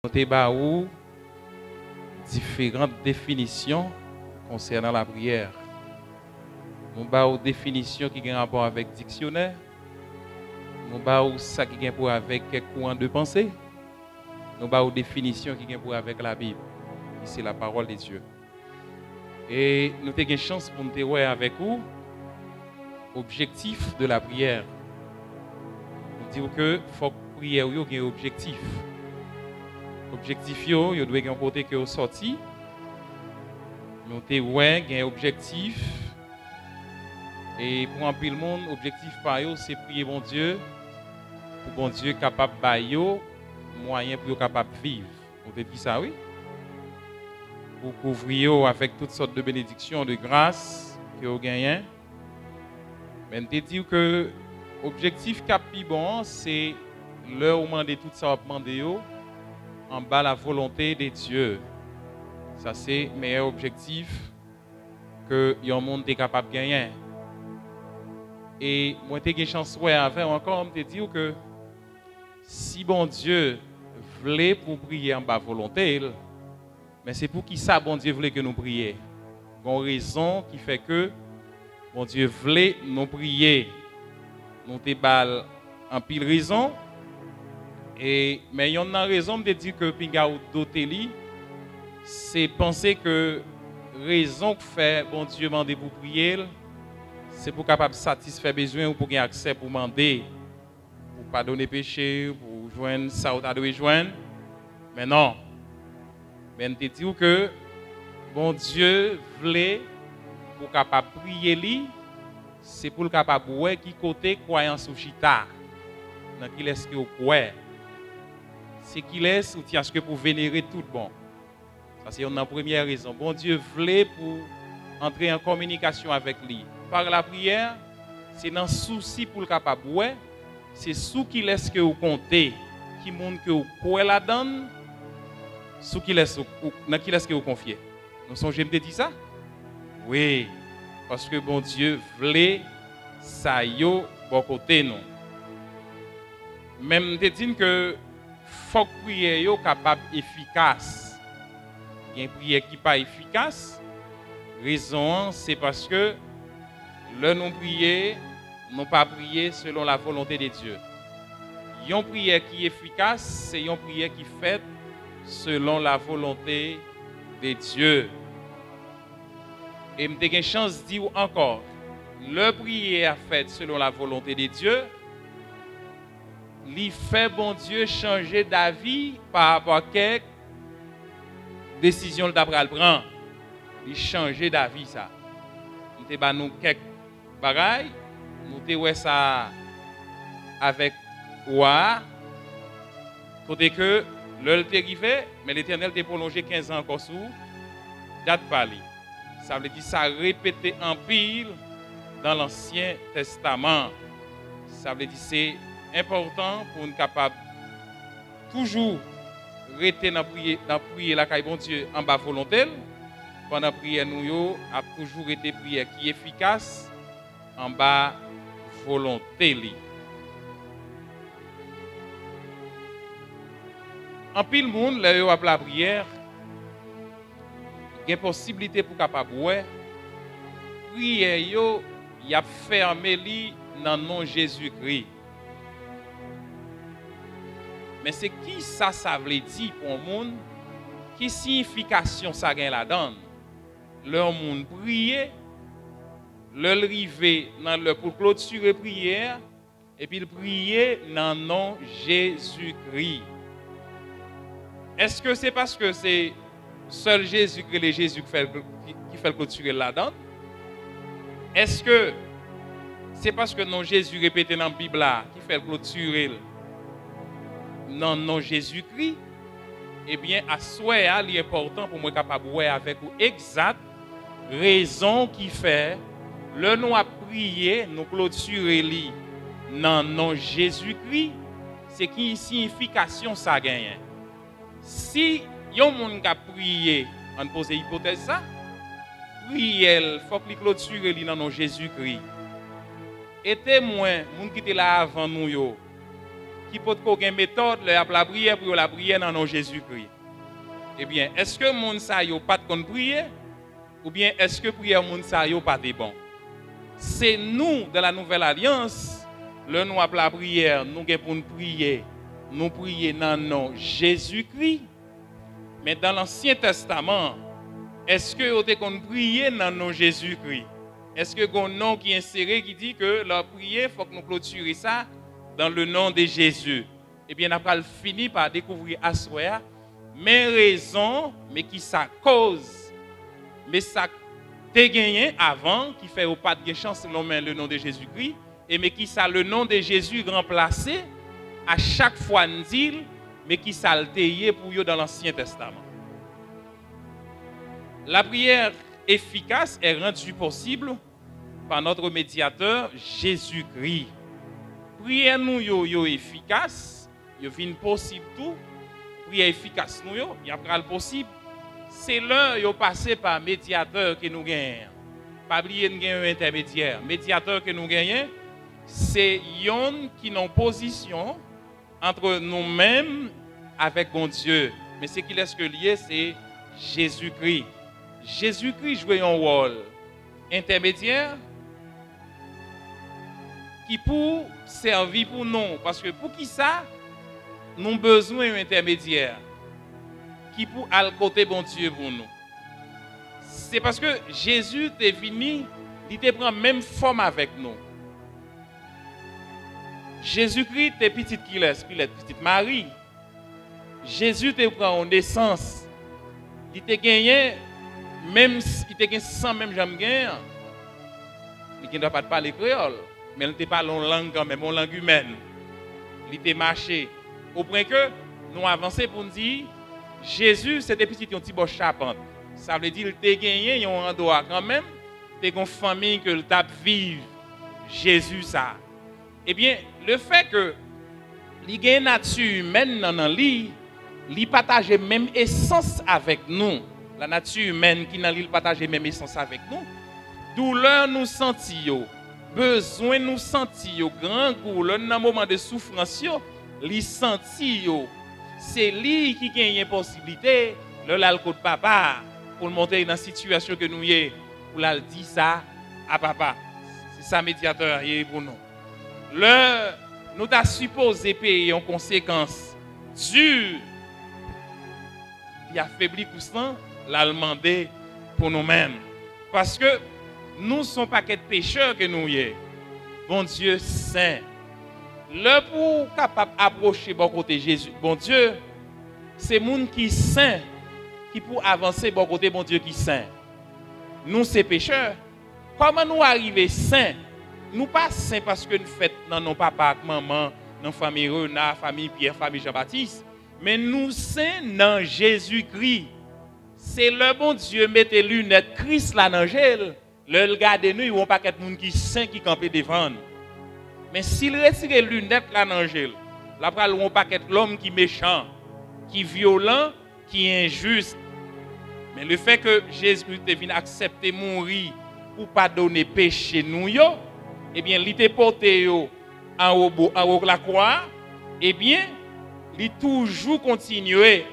Nous avons différentes définitions concernant la prière. Nous avons une définition qui a un rapport avec le dictionnaire. Nous avons ça qui a un rapport avec quelques courants de pensée. Nous avons une définition qui a un rapport avec la Bible. C'est la parole de Dieu. Et nous avons une chance pour nous voir avec vous l'objectif de la prière. Nous disons que la prière ait un objectif. L'objectif, il doit y avoir un côté qui est sorti. Nous avons un objectif. Et pour un peu le monde, l'objectif par eux, c'est prier bon Dieu. Pour bon Dieu capable de bailler moyen pour capable de vivre. On te dit ça, oui? Pour couvrir avec toutes sortes de bénédictions, de grâce que vous gagnez. Mais on te dit que l'objectif capi bon, c'est leur demander tout ça, demander en bas la volonté de Dieu. Ça, c'est le meilleur objectif que le monde est capable de gagner. Et moi, j'ai une chance avec encore, je te dire que si bon Dieu voulait pour prier en bas volonté, mais c'est pour qui ça, bon Dieu voulait que nous prions. Il y a une raison qui fait que bon Dieu voulait nous prier. Nous avons en pile raison. Mais il y a une raison de dire que Pingaou Doteli, c'est penser que la raison que fait bon Dieu demander pour prier, c'est pour capable satisfaire besoin ou pour gagner accès pour demander, pour pardonner péché, pour joindre ça ou t'as joindre. Mais non. Mais on te dit que bon Dieu voulait pour capable prier lui, c'est pour le capable ouais qui côté croyance ou chita. Dans qui laisse que vous croyez. C'est qu'il laisse ou tient ce que pour vénérer tout bon. Ça c'est une première raison. Bon Dieu voulait pour entrer en communication avec lui. Par la prière, c'est dans souci pour le capable ouais, c'est sous qui laisse que vous comptez, qui montre que vous croyez la donne, sous qui laisse dans qui laisse que vous confiez. Nous songez me dire ça? Oui, parce que bon Dieu voulait ça yo bon côté non. Même te dit que faut que prière yo capable efficace. Il y a une prière qui pas efficace. Raison c'est parce que le non prier, non pas prier selon la volonté de Dieu. Une prière qui est efficace, c'est une prière qui est faite selon la volonté de Dieu. Et je me une chance de dire encore, le prière faite selon la volonté de Dieu, il fait bon Dieu changer d'avis par rapport à quelques décisions d'après prendre. Il changer d'avis ça. Nous avons quelques bagailles, nous avons ça avec Ouah, côté que l'heure est arrivée, mais l'Éternel a prolongé 15 ans encore sous date parler. Ça veut dire ça répété en pile dans l'Ancien Testament. Ça veut dire c'est important pour nous capable toujours rester dans prier la caille bon Dieu en bas volonté. Pendant prière nous a toujours été prière qui est efficace en bas volonté. En pile monde là yo a la prière, il y a possibilité pour capable ouais prière yo y a fermé li dans nom Jésus-Christ. Mais c'est qui ça veut dire pour le monde? Qui signification ça gagne la donne? Leur monde prier, leur river dans le pour clôturer prière et puis prier dans le nom Jésus-Christ. Est-ce que c'est parce que c'est seul Jésus-Christ et Jésus qui fait clôturer la donne? Est-ce que c'est parce que non Jésus répété dans la Bible qui fait clôturer non non Jésus-Christ? Eh bien, à soi, il est important pour moi capable de voir avec vous exact raison qui fait le nom à prier, nous clôturer li non non Jésus-Christ, c'est qui signification ça gagne. Si yon moun ka prier, on pose hypothèse ça, prier, faut que clôturer li non Jésus-Christ. Et témoin, moun qui était là avant nous yo, qui peut avoir une méthode, la prière pour la prière dans le nom de Jésus-Christ. Eh bien, est-ce que moun sa yo pas de prier ou bien est-ce que prière moun sa yo pas de bon? C'est nous de la nouvelle alliance, le nous appelons la prière, nous pour nous prier dans le nom de Jésus-Christ. Mais dans l'Ancien Testament, est-ce que vous avez prié dans le nom de Jésus-Christ? Est-ce que vous avez un nom qui est inséré qui dit que la prière, il faut que nous clôturions ça dans le nom de Jésus? Eh bien, après, fini par découvrir à soi, mais raison, mais qui ça cause, mais ça t'es gagné avant, qui fait au pas de chance nommer le nom de Jésus-Christ, et mais qui ça le nom de Jésus remplacé à chaque fois dit, mais qui ça le déyé pour eux dans l'Ancien Testament. La prière efficace est rendue possible par notre médiateur Jésus-Christ. Prière nous yo efficace, yo vinn possible tout. Prière efficace nous yo, y a pas le possible. C'est là yo passé par médiateur que nous gagnons. Pas oublier nous gagnons un intermédiaire. Médiateur que nous gagnons, c'est yon qui n'ont position entre nous-mêmes avec bon Dieu. Mais ce qui laisse que lié, c'est Jésus-Christ. Jésus-Christ joue un rôle intermédiaire qui pour servir pour nous. Parce que pour qui ça, nous avons besoin d'un intermédiaire qui pour aller côté bon Dieu pour nous. C'est parce que Jésus est venu, il te prend même forme avec nous. Jésus-Christ est petite qu'il est, petite Marie. Jésus te prend en naissance. Il te gagné, même il te gagné sans même jamais gagné. Il ne doit pas parler créole, mais il te parle en langue quand même, en langue humaine. Il te marché. Au point que nous avançons pour nous dire, Jésus c'était petit un petit beau charpente. Ça veut dire qu'il te gagné un endroit quand même, t'es une famille que le tape vive. Jésus ça. Eh bien, le fait que il y a une nature humaine dans lui, il partage même essence avec nous. La nature humaine qui dans lui partage même essence avec nous. Douleur nous sentir, besoin nous sentir, grand goût, dans un moment de souffrance, li sentir. C'est lui qui gagne une possibilité, le l'alcool de papa, pour monter dans la situation que nous y pour la dire ça à papa. C'est ça médiateur pour nous. Nous avons supposé payer en conséquence dure. Il a affaibli Coustan, l'a demandé pour nous-mêmes. Parce que nous sommes pas de pécheurs que nous y est. Bon Dieu saint. Le pour capable approcher bon côté Jésus, bon Dieu, c'est monde qui saint qui pour avancer bon côté bon Dieu qui saint. Nous c'est pécheurs. Comment nous arriver saints? Nous pas saints parce que nous faisons dans nos papas, maman, dans la famille Renard, famille Pierre, famille Jean-Baptiste, mais nous saints dans Jésus-Christ. C'est le bon Dieu mettez lunettes Christ là dans l'angèle. Le regarder nous, il n'y a pas de monde qui saint qui campait devant. Mais s'il retire les lunettes là dans l'angèle, là il n'y a pas de l'homme qui est méchant, qui est violent, qui est injuste. Mais le fait que Jésus est venu accepter mourir pour pardonner péché nous yo, eh bien, il était porté en haut de la croix, eh bien, il toujours continué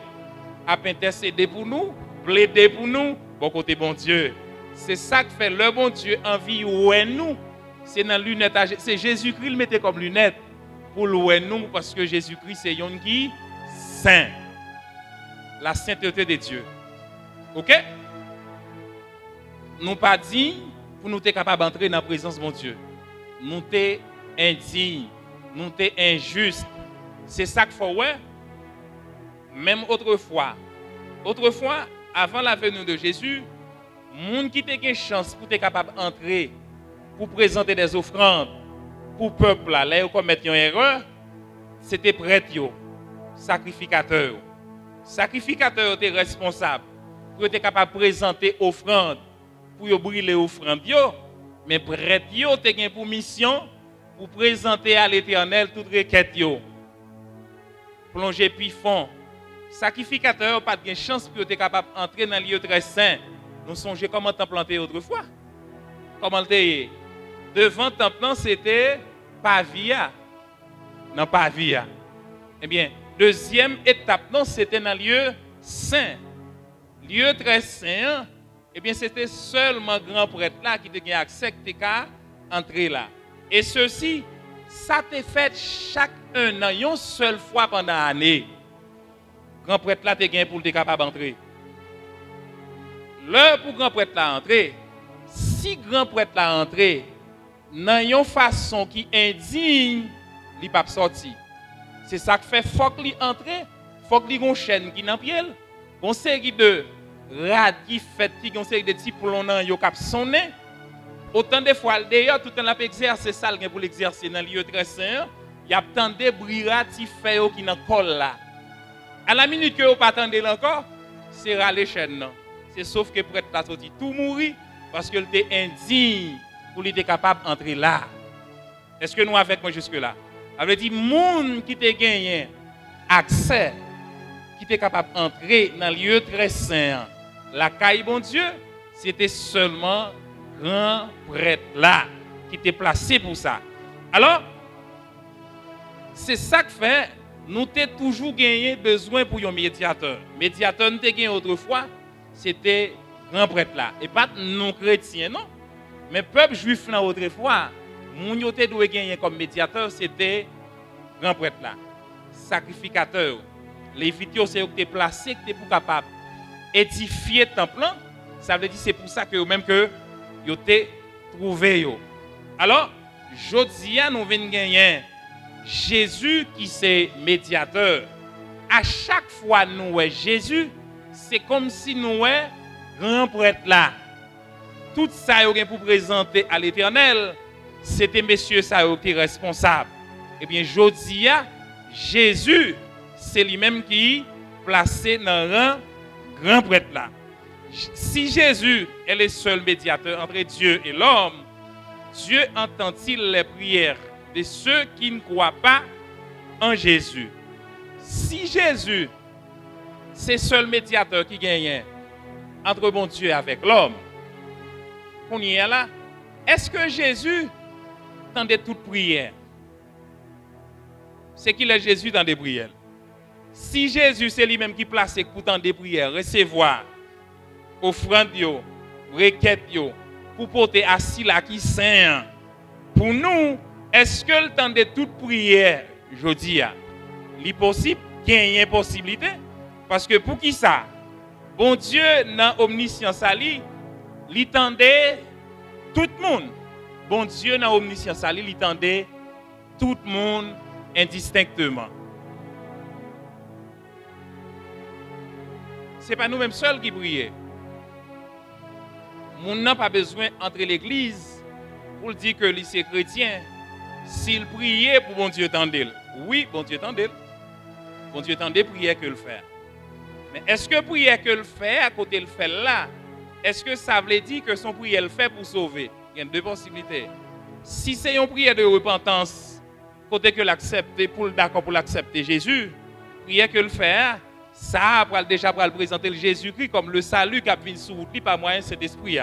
à intercéder pour nous, plaider pour nous, bon côté bon Dieu. C'est ça que fait le bon Dieu envie oué nous. C'est dans lunette, c'est Jésus-Christ le mettait comme lunette pour louer nous parce que Jésus-Christ c'est un qui saint. La sainteté de Dieu. OK? Nous pas dit pour nous être capables d'entrer dans la présence de mon Dieu. Nous sommes indignes, nous sommes injustes. C'est ça qu'il faut, ouais. Même autrefois, avant la venue de Jésus, les gens qui ont une chance pour être capable d'entrer, pour présenter des offrandes pour le peuple, là où commettre une erreur, c'était prêtre, sacrificateur. Sacrificateur était responsable pour être capable de présenter offrande, pour brûler offrande. Mais prêtre était pour mission pour présenter à l'Éternel toute requête. Plonger puis fond. Sacrificateur pas de chance pour être capable d'entrer dans le lieu très saint. Nous songeons comment t'en planté autrefois. Comment le devant temple c'était pavia. Non pavia. Eh bien, deuxième étape, non, c'était dans le lieu saint. Lieu très saint, eh bien, c'était seulement grand prêtre là qui te accès, qui te entrer là. Et ceci, ça te fait chaque un an, une seule fois pendant l'année. Grand prêtre là te gagne pour te capable d'entrer. L'heure pour grand prêtre là entrer, si grand prêtre là entrer, dans une façon qui indigne, il pas sorti. C'est ça qui fait faut qu'il entre, faut qu'il y ait une chaîne qui dans pied, une série de rades qui fait, une série de petits plombs dans yo cap sonné. Autant de fois d'ailleurs tout le temps exercer ça pour l'exercer dans le lieu très saint, il y a tant de brillants qui fait qui dans col là. À la minute que vous pas attendre encore, c'est râler chaîne non. C'est sauf que prêtre là sorti tout mourir parce que il était indigne pour être capable d'entrer là. Est-ce que nous avec moi jusque là? Ça veut dire monde qui te gagné accès, qui était capable d'entrer dans le lieu très saint, la caille bon Dieu, c'était seulement grand prêtre là qui était placé pour ça. Alors, c'est ça que fait, nous avons toujours gagné besoin pour un médiateur. Médiateur, nous avons gagné autrefois, c'était grand prêtre là. Et pas non chrétien, non. Mais le peuple juif là autrefois, moun yo te doit gagner comme médiateur, c'était grand prêtre là. Sacrificateur. Les vidéos c'est eux qui étaient placés, qui étaient pour capable édifier le temple. Ça veut dire c'est pour ça que même que yo te trouvé yo. Alors, jodi a nous venons gagner Jésus qui c'est médiateur. À chaque fois nous voyons Jésus, c'est comme si nous voyons grand prêtre là. Tout ça pour présenter à l'Éternel, c'était messieurs ça qui étaient responsables. Eh bien, jodi a Jésus, c'est lui-même qui placé dans le rang grand prêtre là. Si Jésus est le seul médiateur entre Dieu et l'homme, Dieu entend-il les prières de ceux qui ne croient pas en Jésus? Si Jésus, c'est le seul médiateur qui gagne entre bon Dieu avec l'homme, on y est là, est-ce que Jésus tendait toute prière? C'est qu'il est Jésus dans des prières. Si Jésus, c'est lui-même qui place pour tendre des prières, recevoir, offrande, requête, pour porter assis là qui saint. Pour nous, est-ce que le temps de toute prière, je dis, il est possible, qu'il y ait une possibilité? Parce que pour qui ça? Bon Dieu, dans l'omniscience, il tendait tout le monde. Bon Dieu, dans l'omniscience, il tendait tout le monde indistinctement. Ce n'est pas nous-mêmes seuls qui prions. Nous n'avons pas besoin d'entrer l'église pour dire que c'est chrétien. S'il priait pour bon Dieu tendait. Oui, bon Dieu tendait. Bon Dieu tendait prier que le faire. Mais est-ce que prier que le fait à côté le fait là, est-ce que ça veut dire que son prière le fait pour sauver? Il y a deux possibilités. Si c'est une prière de repentance, côté que l'accepter pour d'accord pour l'accepter Jésus, prière que le fait, ça va déjà présenter le Jésus-Christ comme le salut qui a venu sur lui par moyen de cet esprit.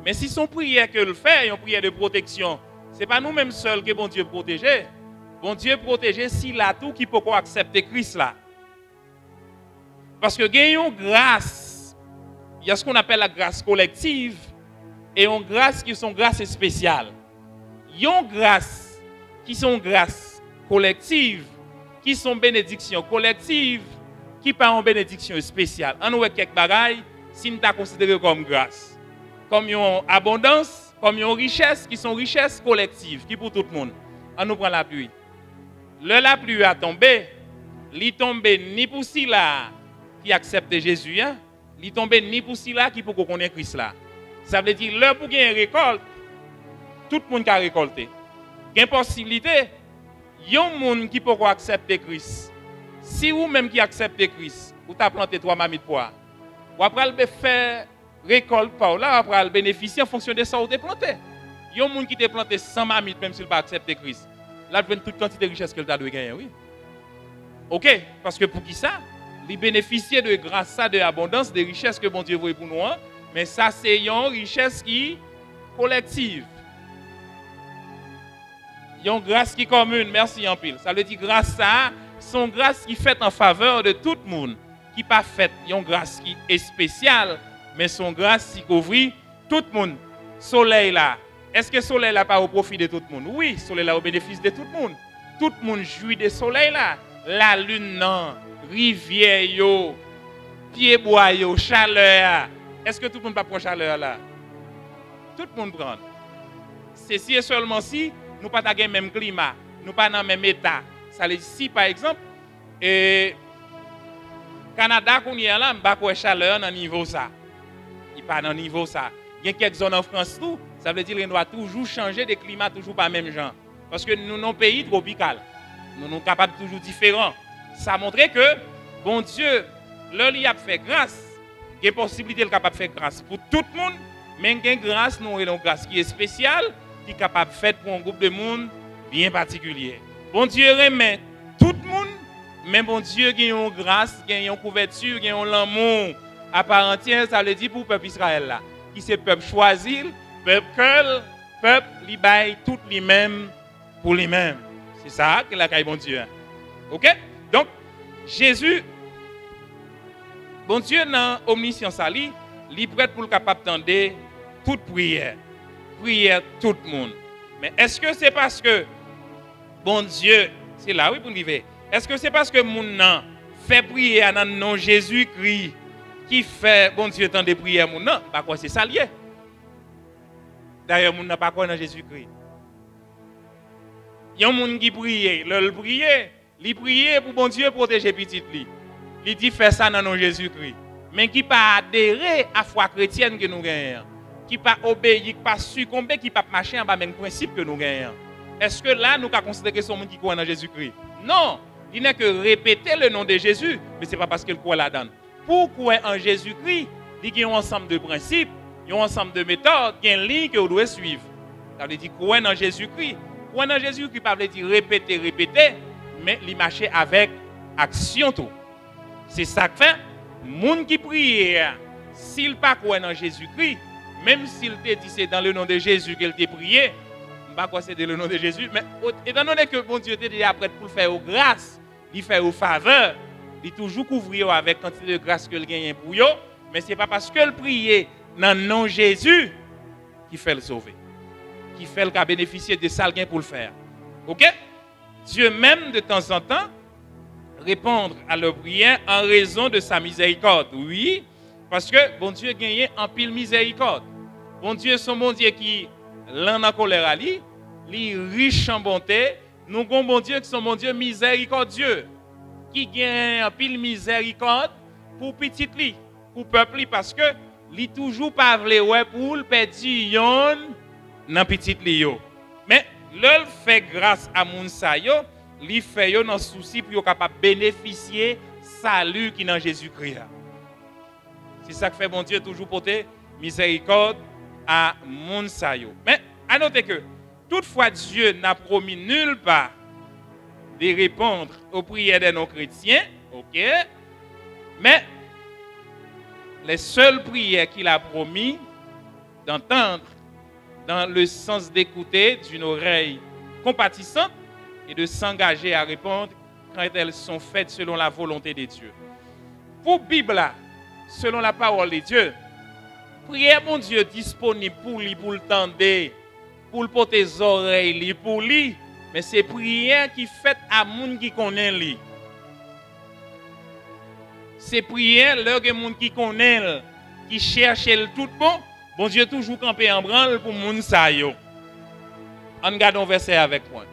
Mais si son prière que le fait, une prière de protection, ce n'est pas nous-mêmes seuls que bon Dieu protège. Bon Dieu protège s'il a tout qui peut accepter Christ là. Parce que il y a une grâce, il y a ce qu'on appelle la grâce collective et une grâce qui sont grâces spéciales. Il y a une grâce qui sont grâces collectives, qui sont bénédictions collectives, qui pas en bénédiction spéciale. On a quelques bagailles si nous t'a considéré comme grâce. Comme une abondance, comme une richesse qui sont richesses collectives, qui pour tout le monde. On nous prend la pluie. La pluie a tombé, il tombe ni pour si là qui accepte Jésus, il tombe ni pour si là qui pour qu'on connaisse Christ là. Ça veut dire l'heure pour gagner une récolte, tout le monde qui a récolté. Il y a une possibilité, il y a un monde qui peut accepter Christ. Si vous-même qui acceptez Christ, vous avez planté 3 mamites poires, vous allez faire récolte par là, vous allez bénéficier en fonction de ça que vous avez planté. Il y a un monde qui a planté 100 mamites même s'il n'a pas accepté Christ. Là, il y a toute quantité de richesse que vous avez gagné, oui. Ok, parce que pour qui ça? Il bénéficie de grâce à de l'abondance, de richesses que bon Dieu veut pour nous. Mais ça, c'est une richesse qui est collective. Il y a une grâce qui est commune. Merci, Yampil. Ça veut dire grâce à son grâce qui fait en faveur de tout le monde, qui pas fait une grâce qui est spéciale, mais son grâce qui couvre tout le monde. Soleil là, est-ce que le soleil là pas au profit de tout le monde? Oui, soleil là au bénéfice de tout le monde. Tout le monde jouit de soleil là. La lune non, rivière yo, pied bois yo, chaleur. Est-ce que tout le monde pas prend chaleur là? Tout le monde prend. C'est si et seulement si nous pas dans le même climat, nous pas dans le même état. Ça veut dire si par exemple Canada qu'on y a là, pas quoi chaleur dans niveau ça. Il pas dans niveau ça. Il y a quelques zones en France tout, ça veut dire qu'on doit toujours changer de climat toujours pas même genre parce que nous sommes pays tropical. Nous sommes capables toujours différents. Ça montre que bon Dieu, là il a fait grâce, il y a possibilité de capable faire grâce pour tout le monde, mais il y a grâce nous une grâce qui est spéciale, qui est capable de faire pour un groupe de monde bien particulier. Bon Dieu remet tout le monde, mais bon Dieu il y a une grâce, il y a une couverture, il y a l'amour à part entière, ça veut dire pour le peuple Israël là, qui c'est peuple choisi, peuple li baille tout lui-même pour lui-même. C'est ça que la caille bon Dieu. OK? Donc Jésus bon Dieu dans omniscience ali, il est prêt pour le capable d'entendre toute prière. Prière tout le monde. Mais est-ce que c'est parce que bon Dieu, c'est là oui pour vivre. Est-ce que c'est parce que mon nom fait prier dans le nom de Jésus-Christ qui fait bon Dieu tant de prières mon nom? Pas quoi c'est ça lié. D'ailleurs mon n'a pas quoi dans Jésus-Christ. Il y a un monde qui prie, le prier, il prie pour bon Dieu protéger petit lui. Il dit faire ça dans le nom de Jésus-Christ. Mais qui pas adhérer à la foi chrétienne que nous gagnons, qui pas obéir, qui pas succomber, qui pas marcher en bas même principe que nous gagnons. Est-ce que là nous avons considéré que ce monde qui croit dans Jésus-Christ? Non, il n'est que répéter le nom de Jésus, mais ce n'est pas parce qu'il croit là-dedans. Pour croire en Jésus-Christ, il y a un ensemble de principes, il y a un ensemble de méthodes, il y a une ligne que vous devez suivre. Ça veut dire croire en Jésus-Christ. Croire en Jésus-Christ, ça veut dire répéter, mais il marcher avec action tout. C'est ça que fait, les gens qui prient, s'ils ne croient pas en Jésus-Christ, même s'il te dit c'est dans le nom de Jésus qu'il t'a prié, je ne sais pas quoi c'est dans le nom de Jésus, mais étant donné que bon Dieu t'a dit après pour faire aux grâces, il fait aux faveurs, il toujours couvrir avec quantité de grâce que le gagne pour eux, mais ce n'est pas parce que le prier dans le nom de Jésus qui fait le sauver, qui fait le bénéficier de ça pour le faire. OK? Dieu même de temps en temps répondre à leur prière en raison de sa miséricorde. Oui, parce que bon Dieu gagne en pile miséricorde. Bon Dieu, son bon Dieu qui l'en a colère à lui, riche en bonté. Nous avons bon Dieu qui sont bon Dieu miséricordieux, qui gagne en pile miséricorde pour petit li, pour peuple parce que li toujours pas vle ouais pour le perdre yon dans petit li yo. Mais l'ol fait grâce à moun sa yo, li fait yo dans souci pour yo capable bénéficier salut qui dans Jésus-Christ. C'est ça que fait bon Dieu toujours porter miséricorde à moun sa yo. Mais à noter que toutefois Dieu n'a promis nulle part de répondre aux prières de nos chrétiens, OK? Mais les seules prières qu'il a promis d'entendre dans le sens d'écouter d'une oreille compatissante et de s'engager à répondre quand elles sont faites selon la volonté de Dieu. Pour la Bible, selon la parole de Dieu, prière mon Dieu disponible pour lui, pour le tendre, pour le porter les oreilles, pour lui, mais c'est prière qui fait à moun qui connaît lui. C'est prière là que moun qui connaît, qui cherche le tout bon, bon Dieu toujours campé en branle pour moun sa yo. On regarde un verset avec moi.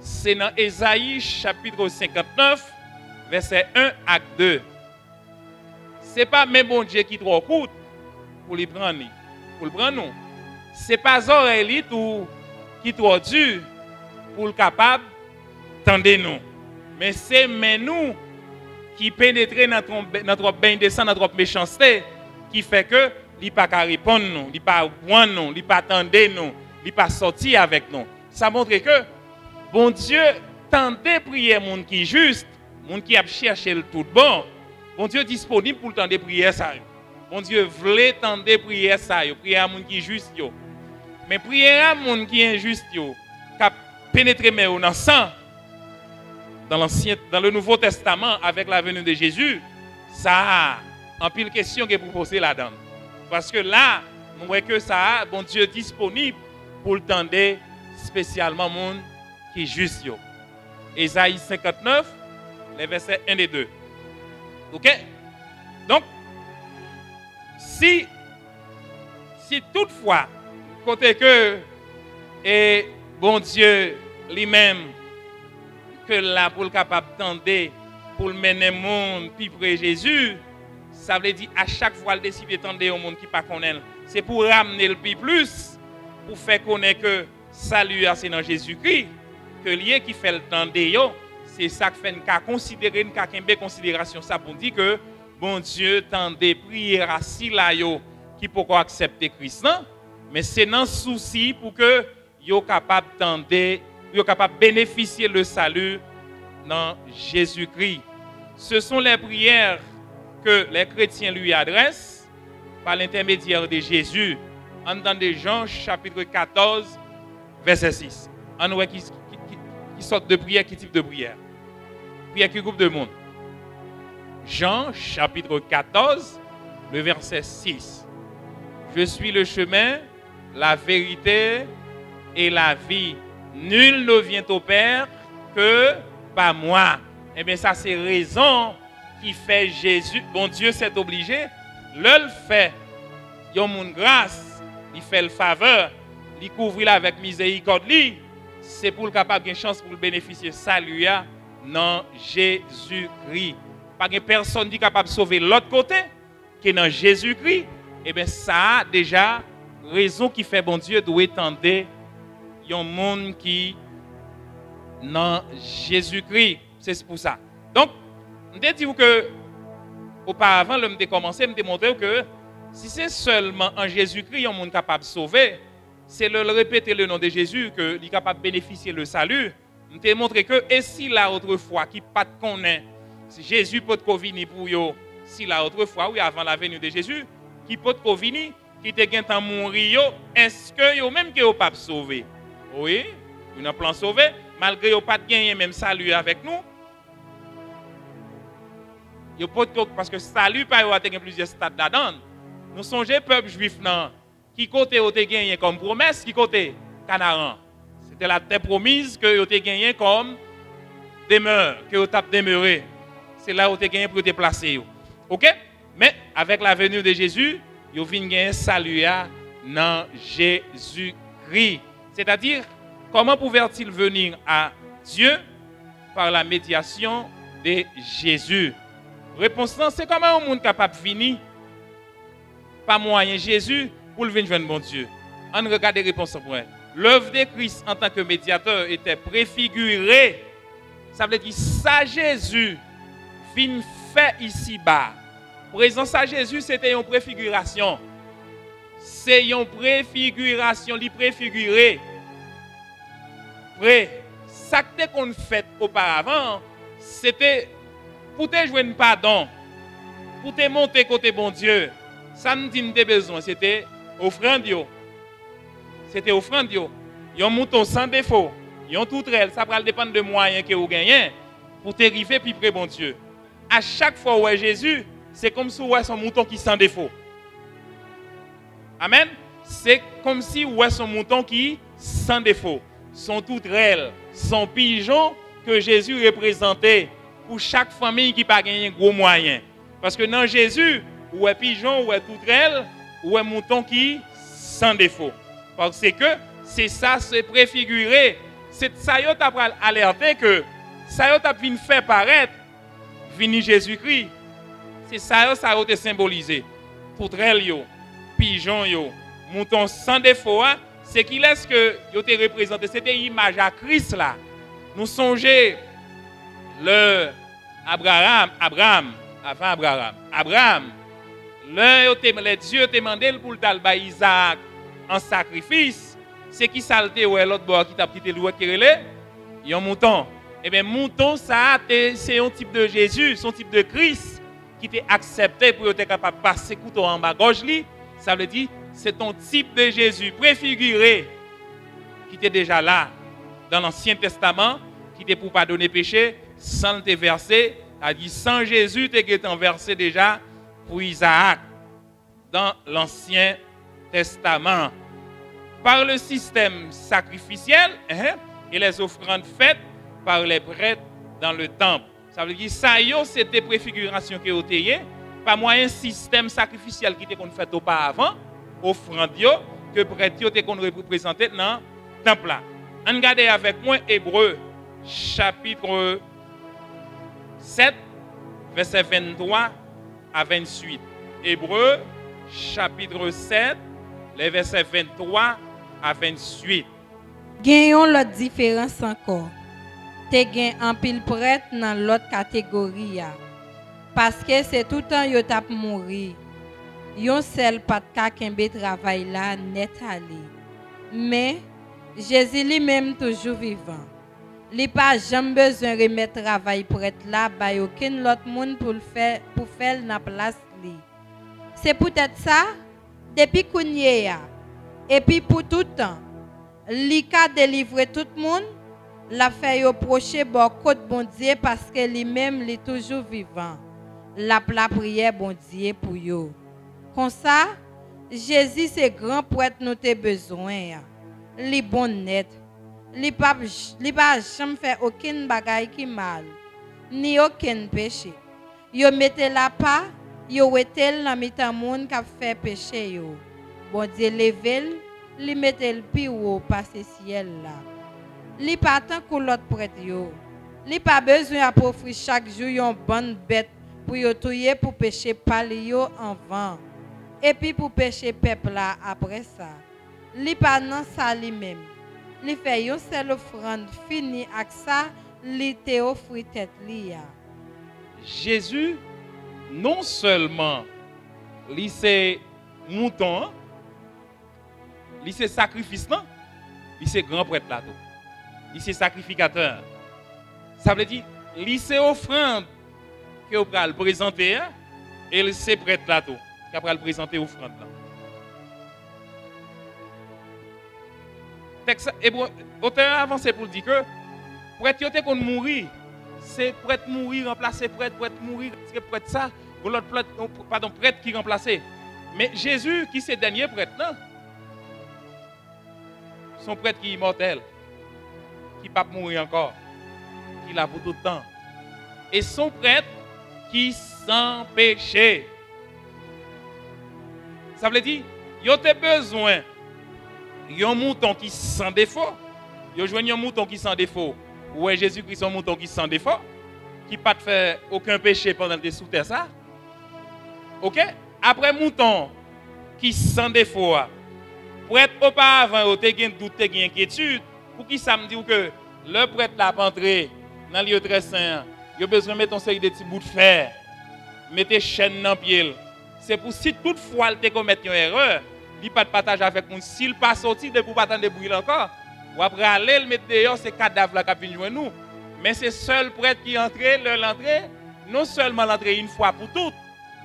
C'est dans Ésaïe chapitre 59, verset 1 à 2. C'est pas même bon Dieu qui trop court pour le prendre, pour le prendre non. C'est pas oreille tout qui trop dur pour le capable tendez nous. Mais c'est nous qui pénètre dans notre bain de sang, dans notre méchanceté, qui fait que il pas qu'à répondre nous, il pas voir nous, il pas attendre nous, il pas sortir avec nous. Ça montre que bon Dieu tendait prier monde qui juste, monde qui a cherché le tout bon. Bon Dieu disponible pour tendre prier ça. Bon Dieu voulait tendre prier ça, prier à monde qui juste yo. Mais prier à monde qui injuste yo, qui pénétrer mais dans sang dans le Nouveau Testament, avec la venue de Jésus, ça a un pile question qui est proposée là-dedans. Parce que là, nous voyons que ça a, bon Dieu, disponible pour le tendre spécialement monde qui est juste. Ésaïe 59, les versets 1 et 2. Ok? Donc, si toutefois, côté que, et bon Dieu lui-même, que là, pour le capable tendre, pour le mener le monde, puis près Jésus, ça veut dire à chaque fois, le décide de tendre au monde qui pas connaît. C'est pour ramener le plus, pour faire connaître que salut c'est dans Jésus-Christ, que lié qui fait le tendre, c'est ça qui fait une considérer, une considération, ça pour dire que bon Dieu tende prière à si là qui pourquoi accepter Christ, non? Mais c'est dans souci pour que yo capable tendre, yo capable bénéficier le salut dans Jésus-Christ. Ce sont les prières que les chrétiens lui adressent par l'intermédiaire de Jésus. En dans de Jean chapitre 14 verset 6. On voit qui sorte de prière, qui type de prière? Prière qui groupe de monde. Jean chapitre 14 le verset 6. Je suis le chemin, la vérité et la vie. Nul ne vient au Père que par moi. Eh bien, ça, c'est raison qui fait Jésus. Bon Dieu s'est obligé. Le fait. Il y a une grâce. Il fait le faveur. Il couvre avec miséricorde. C'est pour le capable de chance pour le bénéficier. Salut dans Jésus-Christ. Pas de personne qui est capable de sauver l'autre côté qui est dans Jésus-Christ. Eh bien, ça a déjà raison qui fait bon Dieu doit étendre. Il y a un monde qui dans Jésus-Christ. C'est pour ça. Donc, je te dis que auparavant, je me commencé à me démontrer que si c'est seulement en Jésus-Christ un monde capable de sauver, c'est le répéter le nom de Jésus que il est capable de bénéficier le salut. Je te montré que et si la autrefois qui pas de connaît, si Jésus peut te venir pour yo, si la autrefois oui avant la venue de Jésus, qui peut te venir, qui te gagne tant mourir, est-ce que yo même que yo pas sauver? Oui, on a plan sauver malgré yo pas de gagner même salut avec nous. Parce que salut pas a plusieurs stades là-dedans. Nous songeons peuple juif nan, qui côté ont gagné comme promesse, qui côté Canaan. C'était la terre promise que ont gagné comme demeure, que ont demeuré. C'est là où ont gagné pour te placer. OK? Mais avec la venue de Jésus, ils viennent gagner salut dans Jésus-Christ. C'est-à-dire comment pouvaient-ils venir à Dieu par la médiation de Jésus? Réponse non, c'est comment un monde capable de venir par moyen Jésus pour le venir joindre bon Dieu. On regarde les réponses pour elle. L'œuvre de Christ en tant que médiateur était préfigurée. Ça veut dire ça Jésus vient fait ici-bas. Présence à Jésus, c'était une préfiguration. C'est une préfiguration, li préfiguré. Ça qu'on fait auparavant, c'était pour te jouer un pardon, pour te monter côté bon Dieu. Ça nous dit des besoins, c'était offrande. C'était offrande. Il y a un mouton sans défaut. Il y a un toutrelle, ça va dépendre de moyens que vous gagnez pour te arriver plus près bon Dieu. À chaque fois où est Jésus, c'est comme si vous êtes son mouton qui sans défaut. Amen. C'est comme si vous êtes son mouton qui sans défaut. Son toutrelle, son pigeon que Jésus représentait pour chaque famille qui n'a pas gagné gros moyens. Parce que dans Jésus, ou est pigeon, ou est toutrelle, ou est mouton qui sans défaut. Parce que c'est ça, c'est préfiguré. C'est ça qui t'a alerté que ça t'a venu faire paraître vini Jésus-Christ. C'est ça ça a été symbolisé. Toutrelle pigeon mouton sans défaut, c'est qui laisse que yo te représenté, c'était image à Christ là. Nous songeons le Abraham, le Dieu te demandé pour t'alba Isaac en sacrifice. C'est qui salte ou l'autre bord qui t'a quitté le qui relé, il y a un mouton. Eh bien mouton ça c'est un type de Jésus, son type de Christ qui t'est accepté pour être capable de passer couteau en bas gauche li. Ça veut dire c'est ton type de Jésus préfiguré qui était déjà là dans l'Ancien Testament, qui était pour pardonner péché. sans te verser, a dit sans Jésus, tu es versé déjà pour Isaac dans l'Ancien Testament. Par le système sacrificiel et les offrandes faites par les prêtres dans le temple. Ça veut dire que ça, c'était préfiguration qui était pas moyen système sacrificiel qui était fait auparavant, offrande que prêtre était qu'on représentait dans le temple là. Regardez avec moi Hébreux chapitre 7 verset 23 à 28. Hébreux chapitre 7 les versets 23 à 28. Gagnons l'autre différence encore. Te gen en pile prêtre dans l'autre catégorie. Parce que c'est tout le temps yo tap mouri. Yon seul pas de ka kembe travail là net ali. Mais Jésus lui-même toujours vivant. Li pas jamais besoin remettre travail prêtre là ba aucun l'autre monde pour faire dans place li. C'est peut-être ça depuis kounye ya. Et puis pour tout temps, li ka délivrer tout le monde, la fait yo proche bon côté bon Dieu parce que lui-même li toujours vivant. La prière bon Dieu pour yo. Comme ça, Jésus c'est grand prêtre nous te besoin. Li bon net. Li pas jamais fait aucun bagaille qui mal, ni aucun péché. Yo mette la pas, yo wetel dans mitan monde qui fait péché yo. Bon Dieu level, li mette le pi haut passer ciel là. Li pas tant que l'autre prêtre yo. Li pas besoin à offrir chaque jour une bonne bête pour yo touyer pour pécher pali yo en vent. Et puis pour pécher peuple là après ça. Li pas nan ça lui-même. Li fait une seule offrande fini avec ça, li te offre tête li ya. Jésus non seulement li c'est mouton, li c'est sacrifice non, li c'est grand prêtre là tout. Li c'est sacrificateur. Ça veut dire li c'est offrande que vous allez présenter et li c'est prêtre là tout qui va présenter offrande là. Auteur avancé pour dire que prêtre yote qu'on mourir, c'est prêtre mourir remplacer prêtre mourir, c'est prêtre ça, ou l'autre prêtre qui remplacer. Mais Jésus qui c'est dernier prêtre non. Son prêtre qui est immortel, qui pas mourir encore, qui l'a pour tout le temps. Et son prêtre qui sans péché. Ça veut dire il a besoin un mouton qui sans défaut. Yo joignent un mouton qui sans défaut. Ouais, Jésus-Christ un mouton qui sans défaut, qui pas fait aucun péché pendant des sous terre ça. OK? Après mouton qui sans défaut. Prêtre auparavant, vous avez doute, vous avez inquiétude. Pour qui ça me dit que le prêtre l'a pas entré dans le lieu très saint, il a besoin de mettre un série de petits bouts de fer, mettez chaîne dans le pied. C'est pour si toutefois il commet une erreur, il pas de partage avec nous. S'il pas sorti de pour pas attendre de brûler encore, ou après aller le mettre dehors, c'est cadavre là qui vient joindre nous. Mais c'est seul prêtre qui entre, l'entrée, non seulement l'entrée une fois pour toutes,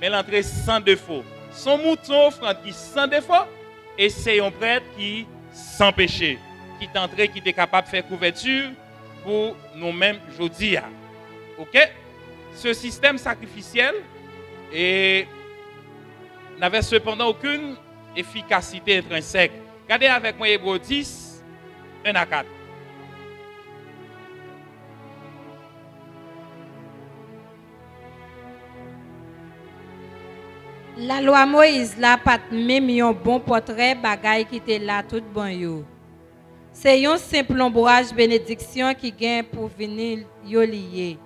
mais l'entrée sans défaut. Son mouton offrande qui sans défaut, et c'est un prêtre qui sans péché, qui est entré, qui est capable de faire couverture pour nous-mêmes aujourd'hui. OK? Ce système sacrificiel n'avait cependant aucune efficacité intrinsèque. Regardez avec moi Hébreux 10, 1 à 4. La loi Moïse là pas même un bon portrait bagaille qui était là tout bon yo. C'est un simple ombrage bénédiction qui gagne pour venir yo lié.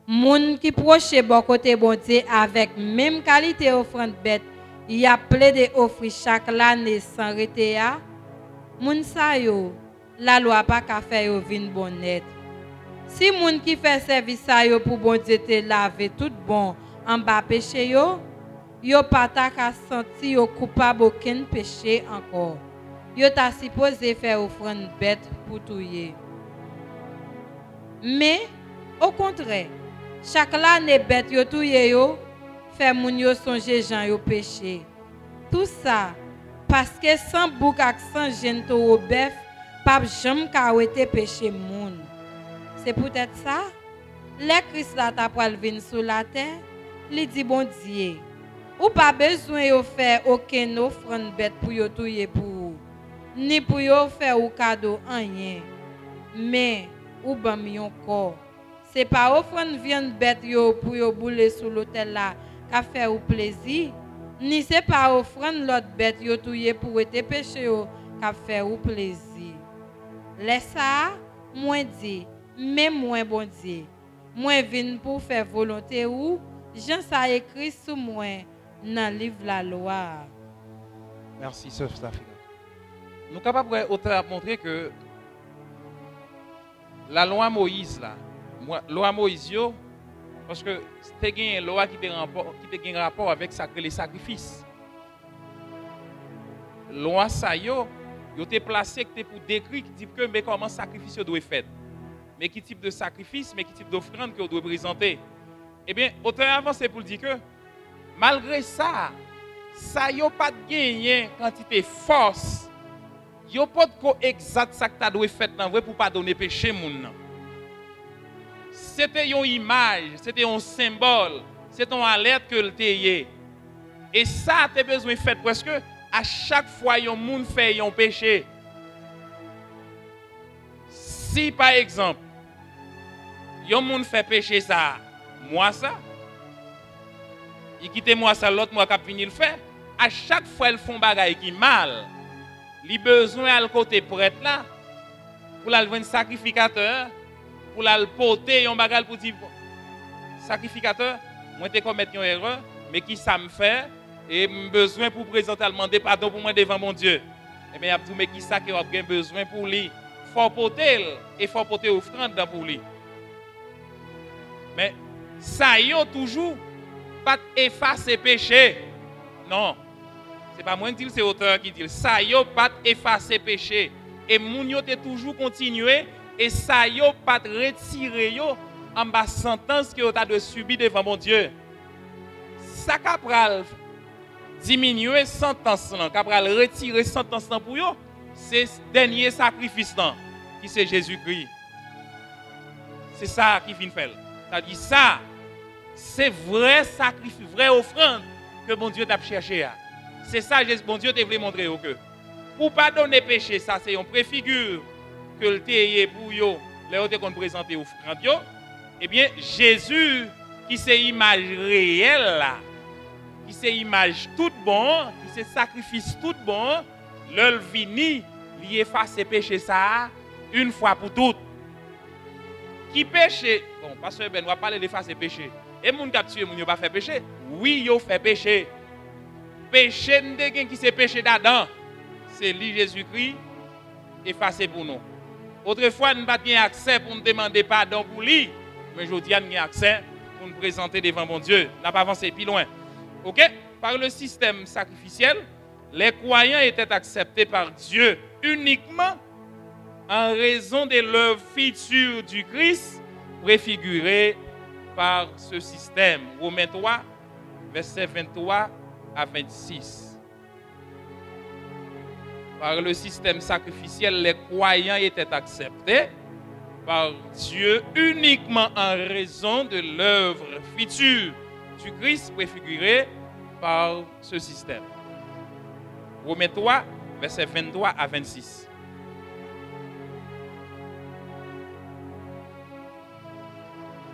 Moun qui proche bon côté bon Dieu avec même qualité offrande bête, il a plaidé offrir chaque année sans rete ya. Moun sa yo, la loi pas ka faire yo vin bon net. Si moun qui fait service sa yo pour bon Dieu te laver tout bon en bas péché yo, yo pas ta ka senti yo coupable aucun péché encore. Yo ta supposé faire offrande bête pour touyer. Mais au contraire, chaque année bête yo touye yo fait moun yo songer jan yo péché. Tout ça parce que sans bouc ak sans gêne to bœuf pas jamais ka wete péché moun. C'est peut-être ça Le Christ là t'a pral venir sur la terre, il dit bon Dieu, ou pas besoin de faire aucune offrande bête pour yo touyer pour vous, ni pour yo faire ou cadeau rien. Mais ou bam yon corps. C'est pas offrande viande bête yo pour yo bouler sur l'autel là, qu'a faire ou plaisir, ni c'est pas offrande l'autre bête yo touyer pour être péché yo, qu'a faire ou plaisir. Laisse ça, moi dit, même moi bon Dieu. Moi vinn pour faire volonté ou Jean ça écrit sous moi dans le livre la loi. Merci, Sœur Stafina. Nous sommes capables de montrer que la loi Moïse, la loi Moïse, parce que c'était une loi qui a un rapport avec les sacrifices. La loi ça yo était placé pour décrire qui dit que mais comment sacrifice doit être fait. Mais quel type de sacrifice, mais quel type d'offrande que doit présenter. Eh bien, autant avancé pour dire que malgré ça, ça n'a pas gagné quantité force. Il n'y a pas de exact ça que tu dois faire pour ne pas donner péché. C'était une image, c'était un symbole, c'était une alerte que le t'ayez. Et ça, tu as besoin de faire parce que à chaque fois que monde fait un péché. Si par exemple, un monde fait péché ça, moi ça, il quitte moi ça, l'autre moi qui venir le faire. À chaque fois ils font bagaille qui mal, il besoin à le côté prêtre là pour la un sacrificateur, pour la porter un bagage pour dire sacrificateur, moi te commettre une erreur, mais qui ça me fait et besoin pour présenter demander pardon pour moi devant mon Dieu. Et bien il a dit mais qui ça qui a besoin pour lui, faut porter et faut porter offrande pour lui. Mais ça y est toujours pas effacer péché. Non. C'est pas moi qui dis, c'est l'auteur qui dit. Ça y est pas effacer péché. Et moun yo te toujours continuer et ça y est pas retirer yo en bas sentence que tu as de subir devant mon Dieu. Ça capral diminuer sentence là, capral retirer sentence là pour yo, c'est dernier sacrifice là qui c'est Jésus-Christ. C'est ça qui vient faire. Ça dit ça, c'est vrai sacrifice, vraie offrande que mon Dieu t'a cherché. C'est ça que mon Dieu t'a voulu montrer que pour pardonner péché, ça c'est une préfigure que le t'a pour yo, les autres qu'on présenter offrande. Eh bien Jésus qui c'est image réelle là, qui c'est image toute bon, qui c'est sacrifice tout bon, le vini, il efface péché ça une fois pour toutes. Qui péché? Bon, pasteur Ben, on va parler d'effacer péché. Et moun qui tué, moun yo pas fait péché? Oui, yo fait péché. Péché qui c'est péché d'Adam. C'est lui Jésus-Christ effacé pour nous. Autrefois, nous n'avons pas accès pour nous demander pardon pour lui. Mais aujourd'hui, nous avons accès pour nous présenter devant mon Dieu. Nous n'avons pas avancé plus loin. OK? Par le système sacrificiel, les croyants étaient acceptés par Dieu uniquement en raison de l'œuvre future du Christ préfigurée par ce système. Romains 3, versets 23 à 26. Par le système sacrificiel, les croyants étaient acceptés par Dieu uniquement en raison de l'œuvre future du Christ préfigurée par ce système. Romains 3, versets 23 à 26.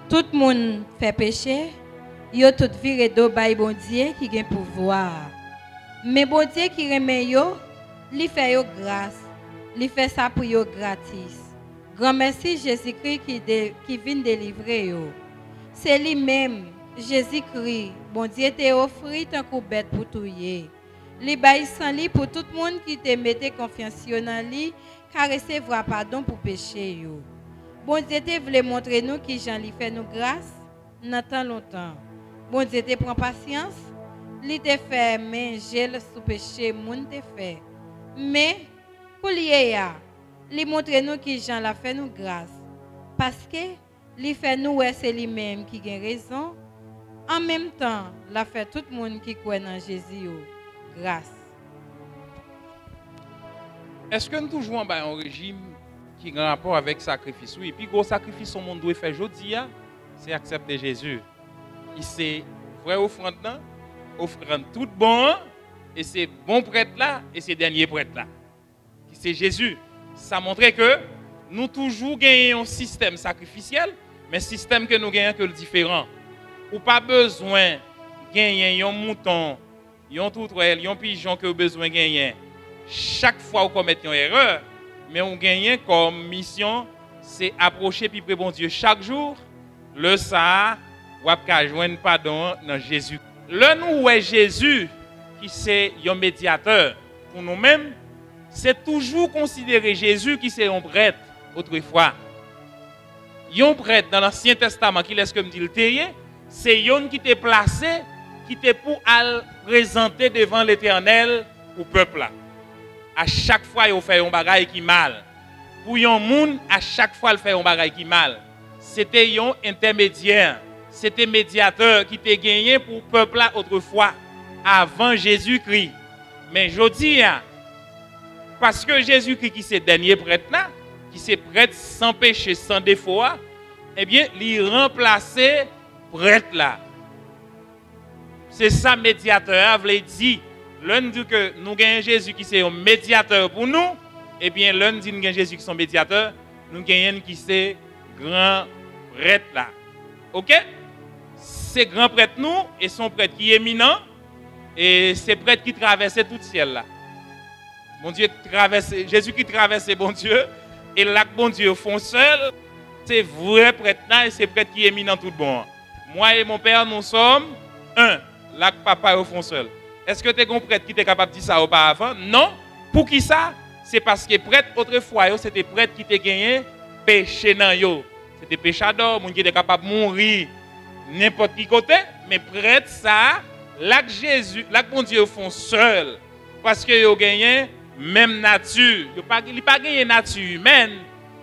Tout le monde fait péché, yo tout viré do bay bon Dieu qui gen pouvoir. Mais bon Dieu qui remet yo, li fait yo grâce, li fait ça pour yo gratis. Grand merci Jésus-Christ qui vient délivrer yo. C'est lui-même, Jésus-Christ, bon Dieu te offri tant coup bête pour touyer. Li bay sans li pour tout le monde qui te mette confiance dans lui, car recevra pardon pour péché yo. Bon Dieu te voulait montrer nous qui Jean li fait nous grâce dans tant longtemps. Bon Dieu te prend patience, li te fait main gel sous péché moun te fait. Mais pour lié ya, li montre nous qui Jean la fait nous grâce parce que li fait nous c'est lui-même qui a raison. En même temps, la fait tout le monde qui croit dans Jésus grâce. Est-ce que nous toujours en un régime qui a un rapport avec le sacrifice? Oui, puis gros sacrifice au monde doit faire aujourd'hui. c'est accepter Jésus. Qui c'est vrai offrande là, offrande tout bon, et c'est bon prêtre là, et c'est dernier prêtre là. Qui c'est Jésus. Ça montre que nous toujours gagnons un système sacrificiel, mais système que nous gagnons que le différent. Ou pas besoin de gagner un mouton, un toutrelle, un pigeon que vous besoin de gagner. Chaque fois vous commettez une erreur, mais on gagne comme mission, c'est approcher puis bon Dieu chaque jour. Le ça, ou à joindre pardon dans Jésus. Le nous est Jésus qui c'est un médiateur pour nous-mêmes, c'est toujours considérer Jésus qui c'est un prêtre autrefois. Un prêtre dans l'Ancien Testament qui laisse comme dit le terrier, c'est un qui t'est placé, qui t'est pour aller présenter devant l'Éternel au peuple là. À chaque fois il fait un bagage qui mal. Pour un monde, à chaque fois il fait un bagage qui mal. C'était un intermédiaire, c'était médiateur qui t'a gagné pour le peuple là autrefois, avant Jésus-Christ. Mais je dis, parce que Jésus-Christ qui c'est dernier prêtre là, qui c'est prêtre sans péché, sans défaut, eh bien, il remplaçait prêtre là. C'est ça médiateur, veut dire. L'un dit que nous gagnons Jésus qui c'est un médiateur pour nous, eh bien, l'un dit que nous gagnons Jésus qui est un médiateur, nous gagnons qui c'est grand prêtre là. Ok? C'est grand prêtre nous, et son prêtre qui est éminent, et c'est prêtre qui traversait tout le ciel là. Bon Dieu traverse, Jésus qui traverse bon Dieu, et là que bon Dieu font seul, c'est vrai prêtre là, et c'est prêtre qui est éminent tout bon. Moi et mon père, nous sommes un. Là que papa au fond seul. Est-ce que tu es un prêtre qui était capable de dire ça auparavant? Non. Pour qui ça? C'est parce que prêtre autrefois, c'était prêtre qui était gagné péché dans yo. C'était péchador, moun qui était capable de mourir n'importe qui côté, mais prêtre ça, là que Jésus, là que bon Dieu font seul parce que yo gagné même nature. Il pas gagné nature humaine,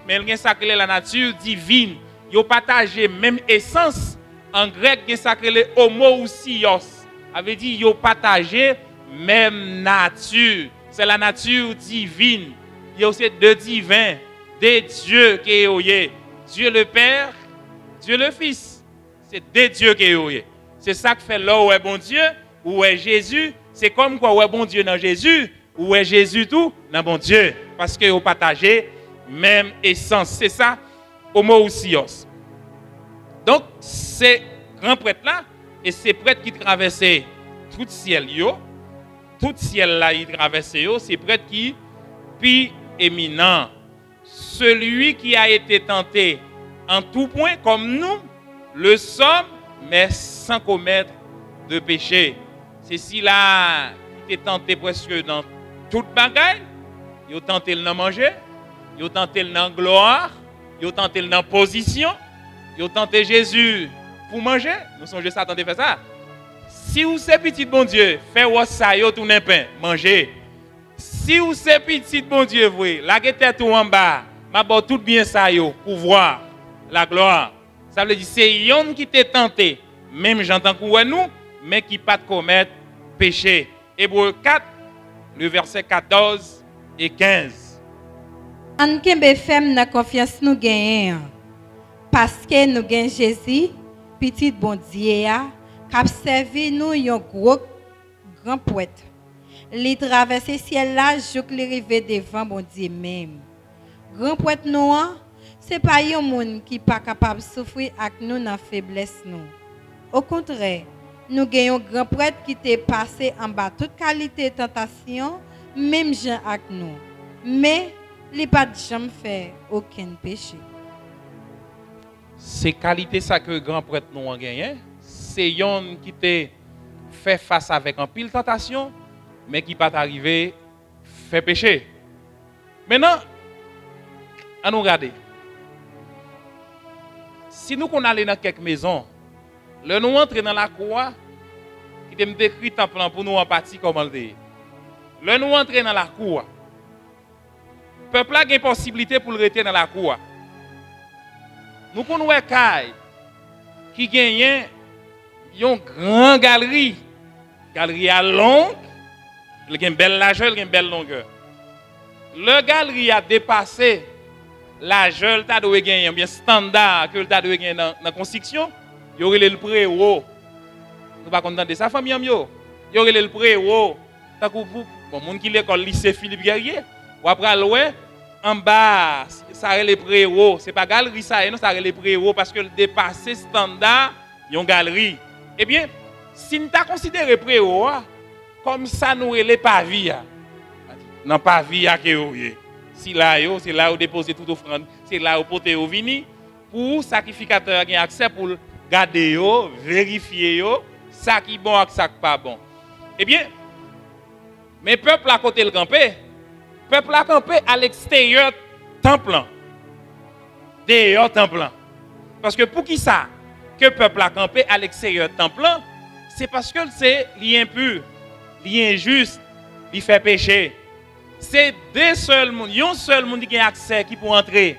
mais il a la nature divine. Yo partagé même essence. En grec, il sacré homoousios. Avait dit yo partagé même nature. C'est la nature divine. Il y a aussi deux divins, des dieux qui est Dieu le Père, Dieu le Fils. C'est des dieux qui est. C'est ça que fait là où est bon Dieu, où est Jésus. C'est comme quoi où est bon Dieu dans Jésus, où est Jésus tout dans bon Dieu. Parce que vous partagez même essence. C'est ça, homoousios. Donc, c'est grand prêtre là, et c'est prêtre qui traversait tout le ciel, tout le ciel là, il traversait, c'est prêtre qui, puis éminent. Celui qui a été tenté en tout point, comme nous, le sommes, mais sans commettre de péché. C'est si là, il était tenté presque dans toute bagaille, il a tenté de manger, il a tenté de gloire, il a tenté de position. Ils ont tenté Jésus pour manger. Nous sommes juste attendus faire ça. Si vous êtes petit bon Dieu, faites ça, vous tournez pain, mangez. Si vous êtes petit bon Dieu, vous, la tête en bas, ma tout bien ça, pour voir la gloire. Ça veut dire c'est yon qui t'est tenté, même j'entends que nous, mais qui pas de commettre péché. Hébreux 4, le verset 14 et 15. En kembe fem na confiance nous gagnons. Parce que nous avons Jésus, petit bon Dieu, qui a servi nous un gros grand poète. Il traverse le ciel là, jusqu'à arriver devant bon Dieu même. Grand poète noir, ce n'est pas un monde qui n'est pas capable de souffrir avec nous dans la faiblesse. Nous. Au contraire, nous avons un grand prêtre qui est passé en bas toute qualité de tentation, même gens avec nous. Mais il n'a pas jamais fait aucun péché. C'est qualité ça que le grand prêtre nous a gagné. C'est un qui t'a fait face avec un pile tentation, mais qui pas arrivé faire péché. Maintenant, à nous regarder. Si nous qu'on allait dans quelques maisons, le nous entrer dans la cour, qui te décrit un plan pour nous en partie comment le dire. Le nous entrer dans la cour. Le peuple a une possibilité pour le rester dans la cour. Nous connaissons Kai qui gagne une grande galerie. Galerie à longue, il a une belle largeur, il a une belle longueur. Le galerie a dépassé l'âge que doit gagner, bien standard que doit gagner dans la construction, il y aurait le préau. Nous pas content de sa famille yo. Il y aurait le préau. Tant que bon monde qui l'école lycée Philippe Guerrier, ou après loin en bas, ça est les préau, c'est pas galerie ça, non, ça est les préau parce que le dépasser standard, yon galerie. Eh bien, si nous t'a considéré préau comme ça nous les pavis. Non pavis que yo. Si là yo, c'est là où déposer toute offrande, c'est là où porter au vini pour sacrificateur a accès pour garder yo, vérifier yo, ça qui bon et ça qui pas bon. Eh bien, mais peuple à côté le campé, peuple à campé à l'extérieur temple. Dehors temple. Parce que pour qui ça que peuple a campé à l'extérieur temple, c'est parce que c'est l'impur, l'injuste, il fait pécher. C'est deux seuls monde, un seul monde qui a accès qui peut entrer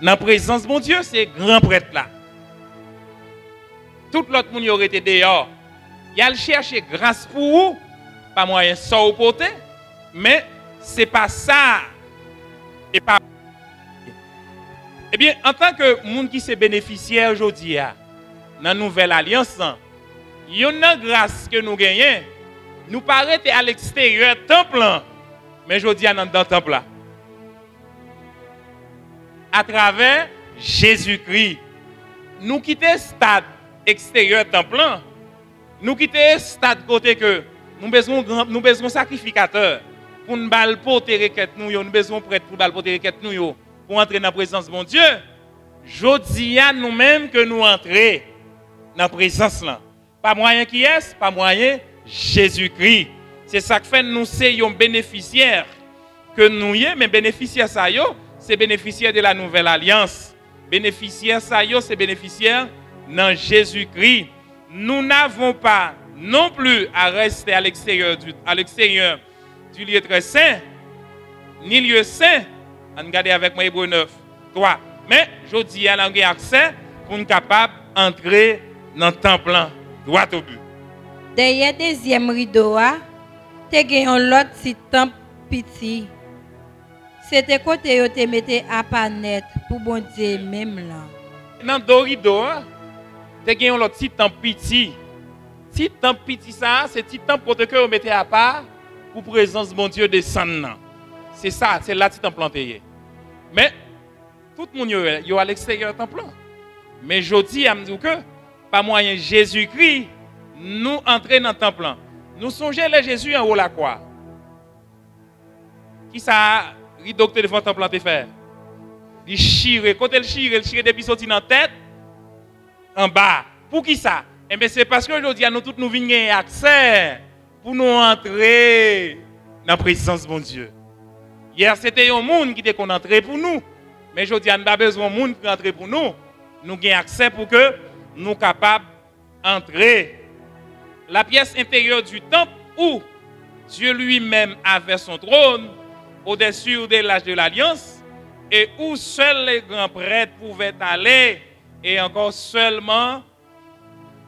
dans la présence de mon Dieu, c'est grand prêtre là. Tout l'autre monde y aurait été dehors. Il a cherché grâce pour vous, pas moyen sans au côté, mais c'est pas ça. Et pas. Eh bien, en tant que monde qui s'est bénéficiaire aujourd'hui dans la nouvelle alliance, il y a une grâce que nous gagnons. Nous paraît à l'extérieur temple, mais je dis dans le temple là. À travers Jésus-Christ, nous quittons le stade extérieur temple, nous quittons le stade côté que nous besoin de sacrificateurs pour nous porter requête nous, nous besoin prêtre pour nous porter requête nous pour entrer dans la présence de mon Dieu. Je dis à nous-mêmes que nous entrons dans la présence là. Pas moyen qui est, pas moyen Jésus-Christ. C'est ça qui fait nous sommes bénéficiaires que nous y mais bénéficiaires ça c'est bénéficiaire de la nouvelle alliance. Bénéficiaire ça c'est bénéficiaire dans Jésus-Christ. Nous n'avons pas non plus à rester à l'extérieur du lieu très saint, ni lieu saint. Regardez avec moi Hébreux 9, 3. Mais je dis à l'anglais accès pour nous capable d'entrer dans le temple droit au but. Derrière deuxième rideau, tu as un autre petit temple petit. C'était côté où tu mettais à pas net pour bon Dieu même là. Dans le rideau, tu as un autre petit temple petit. Petit temple petit ça, c'est petit temple pour que vous mettez à part pour présence de mon Dieu descendre. C'est ça, c'est là que tu t'en planté. Mais tout le monde est à l'extérieur du temple. Mais je dis à me dire que par moyen Jésus-Christ, nous entrons dans le temple. Nous songeons les Jésus en haut la croix. Qui ça, rideau que devant le temple te faire? Il chire, quand il chire depuis sorti dans la tête, en bas. Pour qui ça? Eh bien, c'est parce que aujourd'hui, nous tous nous venons accès pour nous entrer dans la présence de mon Dieu. Hier, c'était un monde qui était entré pour nous. Mais aujourd'hui, nous n'avons pas besoin de monde qui entre pour nous. Nous avons accès pour que nous soyons capables d'entrer. La pièce intérieure du temple où Dieu lui-même avait son trône au-dessus de l'âge de l'Alliance et où seuls les grands prêtres pouvaient aller et encore seulement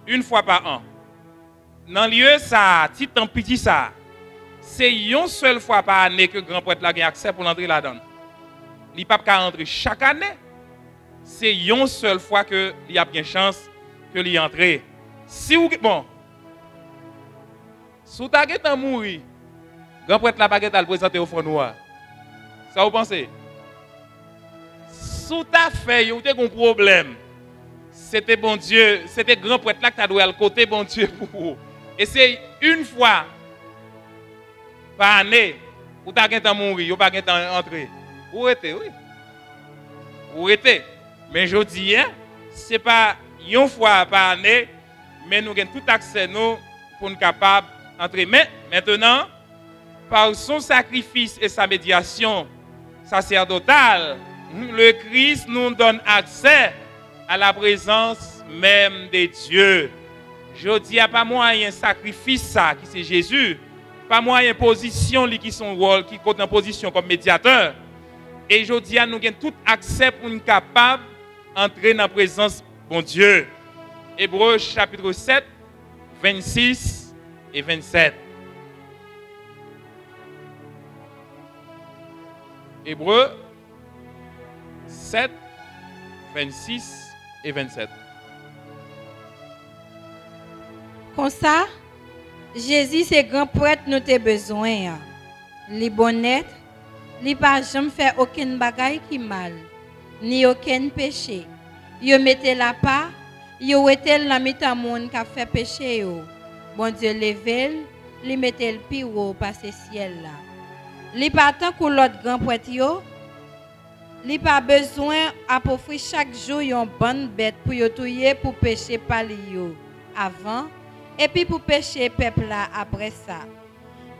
une fois par an. Dans le lieu, ça, petit temple petit, ça, c'est une seule fois par année que le grand prêtre a accès pour entrer là-dedans. Il n'y a pas qu'à entrer chaque année. C'est une seule fois qu'il y a bien chance que l'y entre. Si vous bon, si vous avez mouru, le grand prêtre n'a pas le présenter au fond noir. Ça vous pensez? Si vous avez fait, vous avez un problème. C'était bon Dieu, c'était grand prêtre là qui a doué à côté bon Dieu pour vous. Et c'est une fois par année, vous avez mouru, vous n'avez pas entrer. Où était, oui. Où était. Mais je dis, ce n'est pas une fois par année, mais nous avons tout accès nous pour nous capables d'entrer. Mais maintenant, par son sacrifice et sa médiation sacerdotale, le Christ nous donne accès à la présence même de Dieu. Je dis, il n'y a pas moyen sacrifice ça, qui c'est Jésus, pas moyen position qui son rôle, qui compte en position comme médiateur. Et je dis, nous avons tout accès pour nous capables d'entrer dans la présence de mon Dieu. Hébreux chapitre 7, 26 et 27. Hébreux 27, 26 et 27. Comme ça, Jésus, c'est grand prêtre nous te besoin. Li bonnet, li pas jamais fait aucun bagaille qui mal, ni aucun péché. Yo mette la pas, yo etel la mitan monde qui fait péché yo. Bon Dieu level, li mette le pire passer ciel là. Li pas tant que l'autre grand prêtre yo. Li pas besoin apporter chaque jour yon bonne bête pour yo touyer pour pécher par yo avant et puis pour pécher peuple là après ça.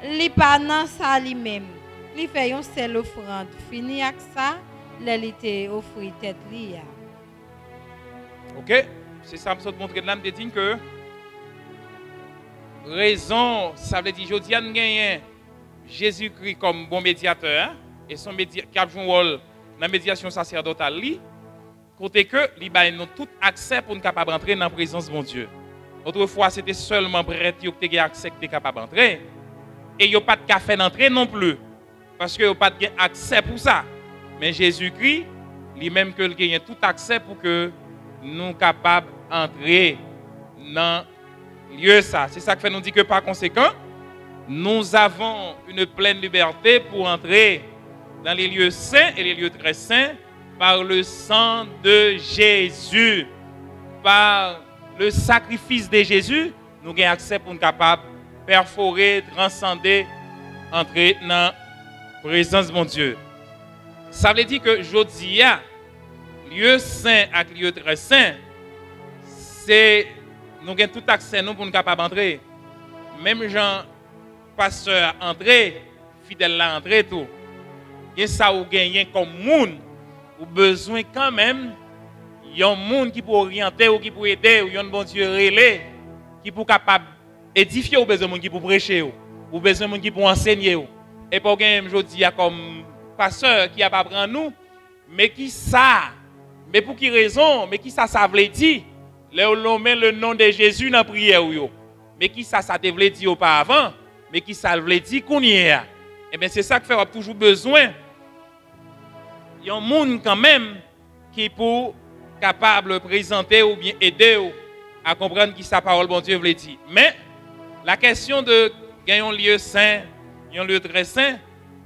Li pas nan ça lui-même. Li fait yon seule offrande. Fini avec ça, li te offri tête li. OK? C'est ça que je montrer là, me dit que raison, ça veut dire jodi an gagné Jésus-Christ comme bon médiateur hein? Et son qui a joué un rôle dans la médiation sacerdotale li, côté que li ba nous tout accès pour nous capable entrer dans la présence de mon Dieu. Autrefois, c'était seulement prêtre qui était accès qui capable d'entrer et il n'y a pas de café d'entrée non plus parce que il n'y a pas d'accès pour ça. Mais Jésus-Christ, lui-même que il a tout accès pour que nous capables d'entrer dans lieu ça. C'est ça que fait nous dit que par conséquent, nous avons une pleine liberté pour entrer dans les lieux saints et les lieux très saints par le sang de Jésus. Par le sacrifice de Jésus, nous avons accès pour nous capables de perforer, transcender, entrer dans la présence de mon Dieu. Ça veut dire que jodi a lieu saint et lieu très saint, c'est nous avons tout accès nous pour nous capables d'entrer. Même Jean pasteur entrer, fidèle là entrer tout. Et ça ou gagner comme monde, ou besoin quand même yon monde qui peut orienter ou qui peut aider ou yon bon Dieu relais qui peut capable édifier ou besoin monde qui peut prêcher ou besoin monde qui peut enseigner ou. Et pour gagner jodi a comme pasteur qui a pas prendre nous mais qui ça mais pour qui raison mais qui ça veut dire l'on met le nom de Jésus dans prière ou yo mais qui ça veut dire auparavant mais qui ça veut dire qu'on y est. Et bien c'est ça que fait toujours besoin il y a un monde quand même qui pour capable de présenter ou bien aider ou à comprendre qui sa parole bon Dieu veut dire. Mais la question de gagner un lieu saint, un lieu très saint,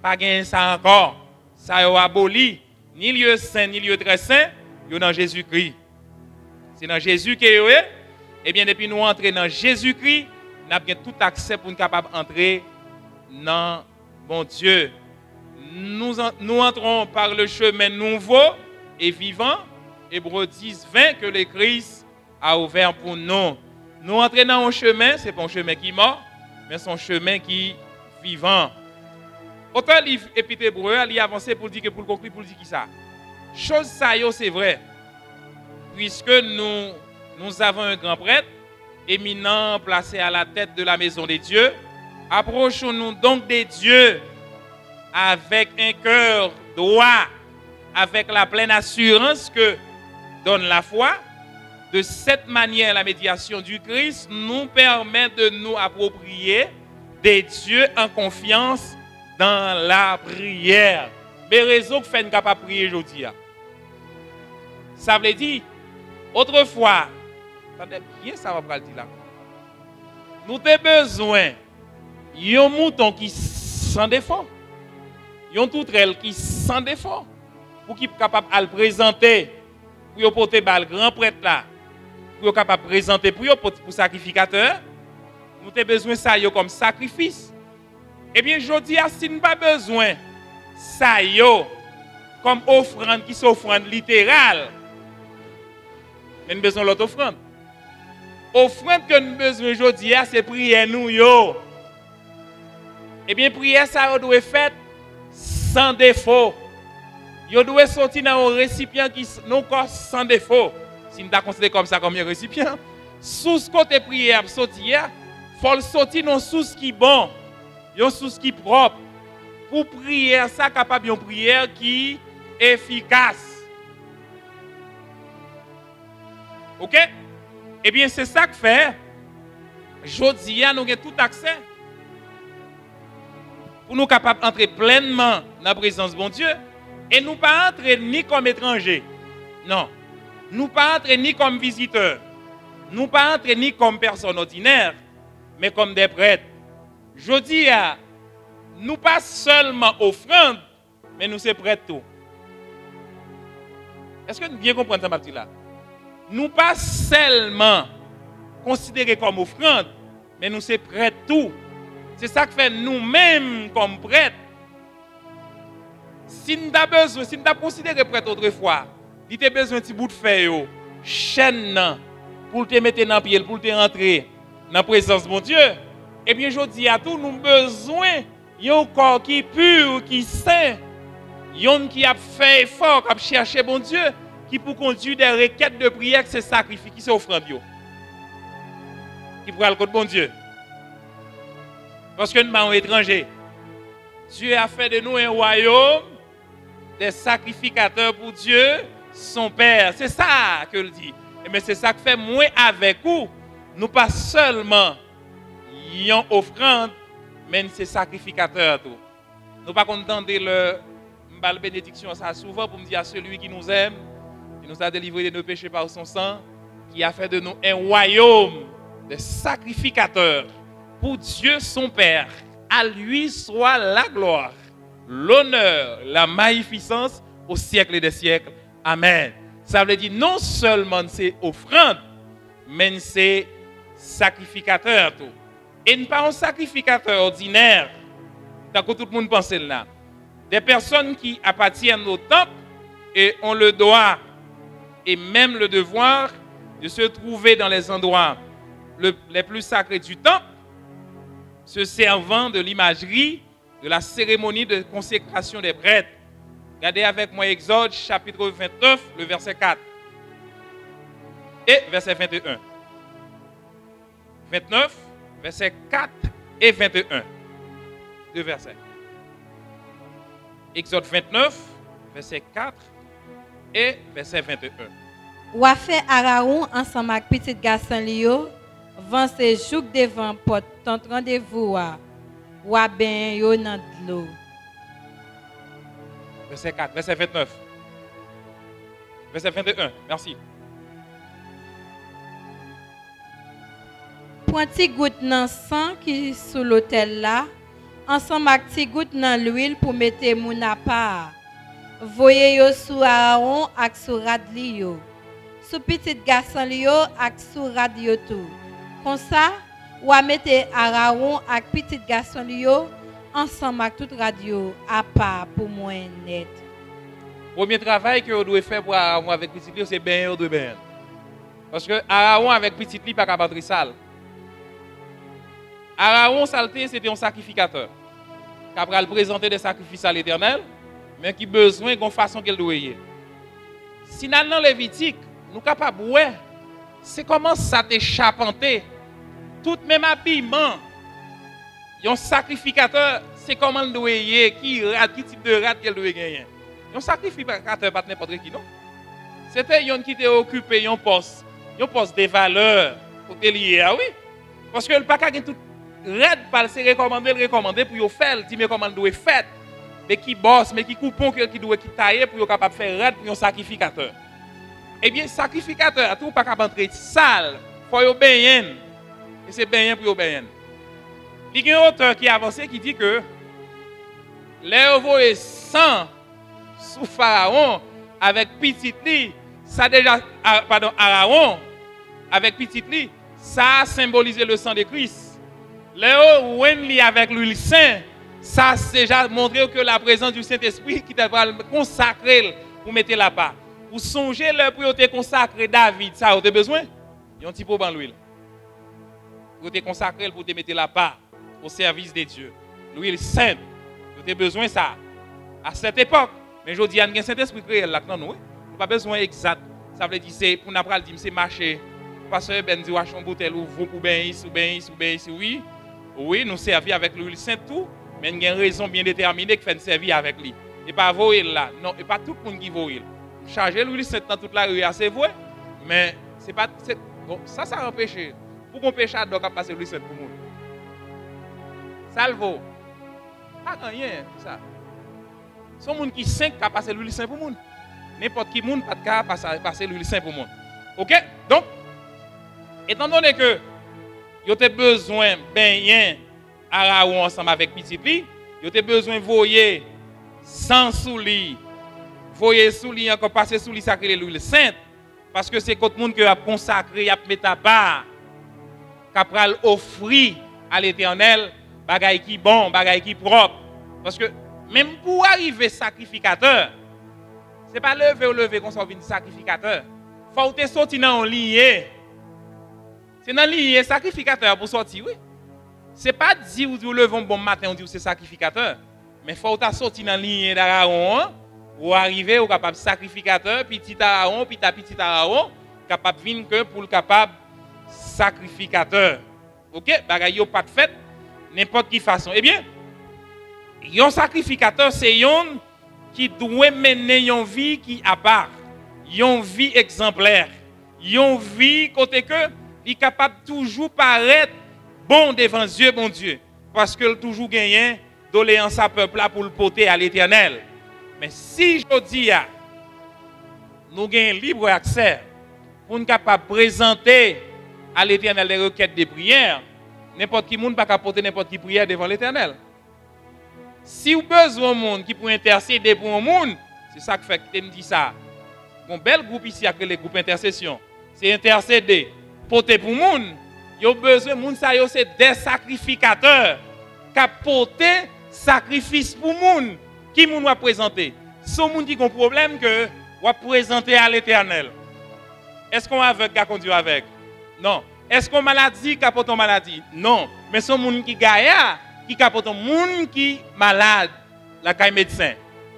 pas gagner ça encore. Ça a aboli ni lieu saint ni lieu très saint, il dans Jésus-Christ. C'est dans Jésus que vous est. Et bien depuis nous entrer dans Jésus-Christ, nous avons tout accès pour nous capable d'entrer dans bon Dieu. Nous entrons par le chemin nouveau et vivant, Hébreux 10, 20, que le Christ a ouvert pour nous. Nous entrons dans un chemin, ce n'est pas un chemin qui est mort, mais c'est un chemin qui est vivant. Autant le livre Épître Hébreux, il a avancé pour dire que pour le conclure, pour dire qui ça. Chose ça, c'est vrai. Puisque nous avons un grand prêtre, éminent, placé à la tête de la maison des dieux, approchons-nous donc des dieux avec un cœur droit, avec la pleine assurance que donne la foi. De cette manière, la médiation du Christ nous permet de nous approprier des dieux en confiance dans la prière. Mais raison que fait nous capable de prier aujourd'hui. Ça veut dire, autrefois, attendez bien, ça va dire là. Nous avons besoin d'un mouton qui sans défaut. Yon toutrelle qui sans défaut pour qu'il soit capable de le présenter pour porter le grand prêtre là pour capable de présenter pour sacrificateur nous avons besoin de ça comme sacrifice. Et bien aujourd'hui si nous pas besoin ça comme offrande qui est offrande littérale mais nous besoin de l'autre offrande. Offrande que nous besoin aujourd'hui c'est prière nous yo. Et bien prière ça doit être faite sans défaut. Vous devez sortir dans un récipient qui non sans défaut. Si nous considérons comme ça comme un récipient, sous ce côté prière sortir, faut sortir dans source qui bon, une source qui propre. Pour prière ça capable une prière qui efficace. OK? Eh bien c'est ça que fait jodi nous avons tout accès. Pour nous capables d'entrer pleinement dans la présence de bon Dieu, Et nous pas entrer ni comme étrangers. Non. Nous pas entrer ni comme visiteurs. Nous pas entrer ni comme personnes ordinaires, mais comme des prêtres. Je dis à nous pas seulement offrande, mais nous sommes prêtres tout. Est-ce que nous bien comprenons ça, Baptiste là? Nous pas seulement considérés comme offrande, mais nous sommes prêtres tout. C'est ça que fait nous-mêmes comme prêtres. Si nous avons besoin, si nous avons considéré prêtre autrefois, il a besoin d'un petit bout de feuille, chaîne, pour te mettre dans le pied, pour te rentrer dans la présence de mon Dieu. Eh bien, je dis à tous, nous avons besoin d'un corps qui est pur, qui est saint, yon qui a fait effort, qui a cherché bon Dieu, qui pour conduire des requêtes de prière, qui se sacrifie, qui s'offre Dieu. Qui pourra le côté bon Dieu. Parce que nous sommes étrangers. Dieu a fait de nous un royaume des sacrificateurs pour Dieu, son Père. C'est ça que le dit. Mais c'est ça que fait moi avec vous. Nous pas seulement une offrande, mais c'est sacrificateur tout. Nous pas contenter le bénédiction ça souvent pour me dire à celui qui nous aime, qui nous a délivrés de nos péchés par son sang, qui a fait de nous un royaume des sacrificateurs pour Dieu son Père. À lui soit la gloire, l'honneur, la magnificence au siècle des siècles. Amen. Ça veut dire non seulement c'est offrande, mais c'est sacrificateur tout. Et pas un sacrificateur ordinaire, tant que tout le monde pense là. Des personnes qui appartiennent au temple et ont le droit et même le devoir de se trouver dans les endroits les plus sacrés du temple, se servant de l'imagerie de la cérémonie de consécration des prêtres. Regardez avec moi Exode chapitre 29, le verset 4 et verset 21. 29, verset 4 et 21. Deux versets. Exode 29, verset 4 et verset 21. Ou a fait Aaron ensemble avec petit garçon Lio, vent se jouk devant porte tant rendez-vous ou a ben yo dans de l'eau. Verset 4, verset 29. Verset 21, merci. Prends ti goutte nan sang qui sous l'autel là, ensemble avec ti goutte nan l'huile pour mettre moun à part. Voyez yo sous Aaron ak sous Radli yo. Sous petit garçon li yo ak sous rad yo tout. Comme ça, ou a mettre Aaron ak petit garçon li yo ensemble avec toute radio à part pour moi net. Premier travail que vous devez faire pour Aaron avec petit lit, c'est bien de bien. Parce que Aaron avec petit lit pas capable de sale. Aaron saleté c'était un sacrificateur. Qui a présenter des sacrifices à l'Éternel, mais qui besoin d'une façon qu'elle doit y. Si dans le Lévitique, nous sommes capables de voir, c'est comment ça t'échappanté. Tout même habillement, un sacrificateur, c'est comment il doit y, qui type de rate qu'elle doit gagner. Un sacrificateur, pas n'importe qui, non? C'était un qui était occupé un poste de valeur pour te lier, ah oui? Parce que le pas qu'à tout raide par se recommander pour yo faire, dit mais comment doit faire, mais qui bosse, mais qui coupon qui doit qui tailler pour yo capable faire raide pour un sacrificateur. Eh bien sacrificateur tout pas capable entrer sale, faut yo baigner. Et c'est baigner pour yo baigner. Il y a un auteur qui a avancé qui dit que les voyez sang sous Pharaon avec petit lit, ça déjà pardon Aaron avec petit lit, ça a symbolisé le sang de Christ. Léo Wenli avec l'huile sainte, ça c'est déjà montré que la présence du Saint-Esprit qui va consacrer pour mettre là-bas. Pour songer le pour te consacrer David, ça vous avez besoin? Il y a un petit peu dans l'huile. Pour te consacrer pour te mettre là-bas au service de Dieu. L'huile sainte, vous avez besoin de ça. À cette époque, mais je dis, il y a un Saint-Esprit créé là, non, nous pas besoin exact. Ça veut dire c'est pour n'après dire c'est marcher. Pasteur Ben dit wash un bouteille ou vous pour ben ici, oui. Oui, nous servir avec l'huile sainte tout, mais il y a une raison bien déterminée qui fait nous servir avec lui. Et pas voyer là, non, et pas tout le monde qui voyer. Charger l'huile sainte dans toute la rue, c'est vrai, mais c'est pas bon, ça empêche. Pour qu'on pécheur doit passer l'huile sainte pour nous. Ça le vaut. Pas rien ça. Son monde qui saint qui a passé l'huile saint pour monde. N'importe qui monde pas de cas passer l'huile saint pour monde. OK? Donc étant donné que vous avez besoin de baigner Araon ensemble avec petit li, vous avez besoin de voyer sans souli, voyer souli encore passer souli sacré l'huile sainte parce que c'est contre monde que a consacré, a mettre à part, qu'a offrir à l'Éternel bagay qui bon, bagay qui propre parce que même pour arriver sacrificateur, c'est pas lever ou lever qu'on soit sacrificateur. Faut te sortir dans un lié. C'est dans le lié sacrificateur pour sortir, oui. C'est pas dire ou lever un bon matin, on dit que c'est sacrificateur. Mais il faut sortir dans le lié d'Aaron, ou arriver au capable sacrificateur, petit Aaron, puis ta petit Aaron, capable de venir que pour le capable sacrificateur. Ok? Bagay yo pas de fait, n'importe quelle façon. Eh bien, un sacrificateur, c'est un qui doit mener une vie qui à part, une vie exemplaire, une vie côté que il est capable de toujours paraître bon devant Dieu, bon Dieu, parce que toujours gagné doléance à peuple là pour le porter à l'Éternel. Mais si je dis nous avons libre accès pour nous capable de présenter à l'Éternel des requêtes de prière, n'importe qui monde pas capable porter n'importe qui prière devant l'Éternel. Si vous avez besoin de monde qui peut intercéder pour un monde, c'est ça que fait que je me dis ça. Mon bel groupe ici avec les groupes intercession, c'est intercéder, porter pour le monde. Vous avez besoin de monde, c'est des sacrificateurs qui portent sacrifice pour le monde. Qui nous va présenter? Si on dit qu'on a un problème que on va présenter à l'Éternel. Est-ce qu'on aveugle qui conduit avec? Non. Est-ce qu'on maladie qui porte une maladie? Non. Mais c'est un monde qui gagne, qui porte un monde qui malade, la caille médecin.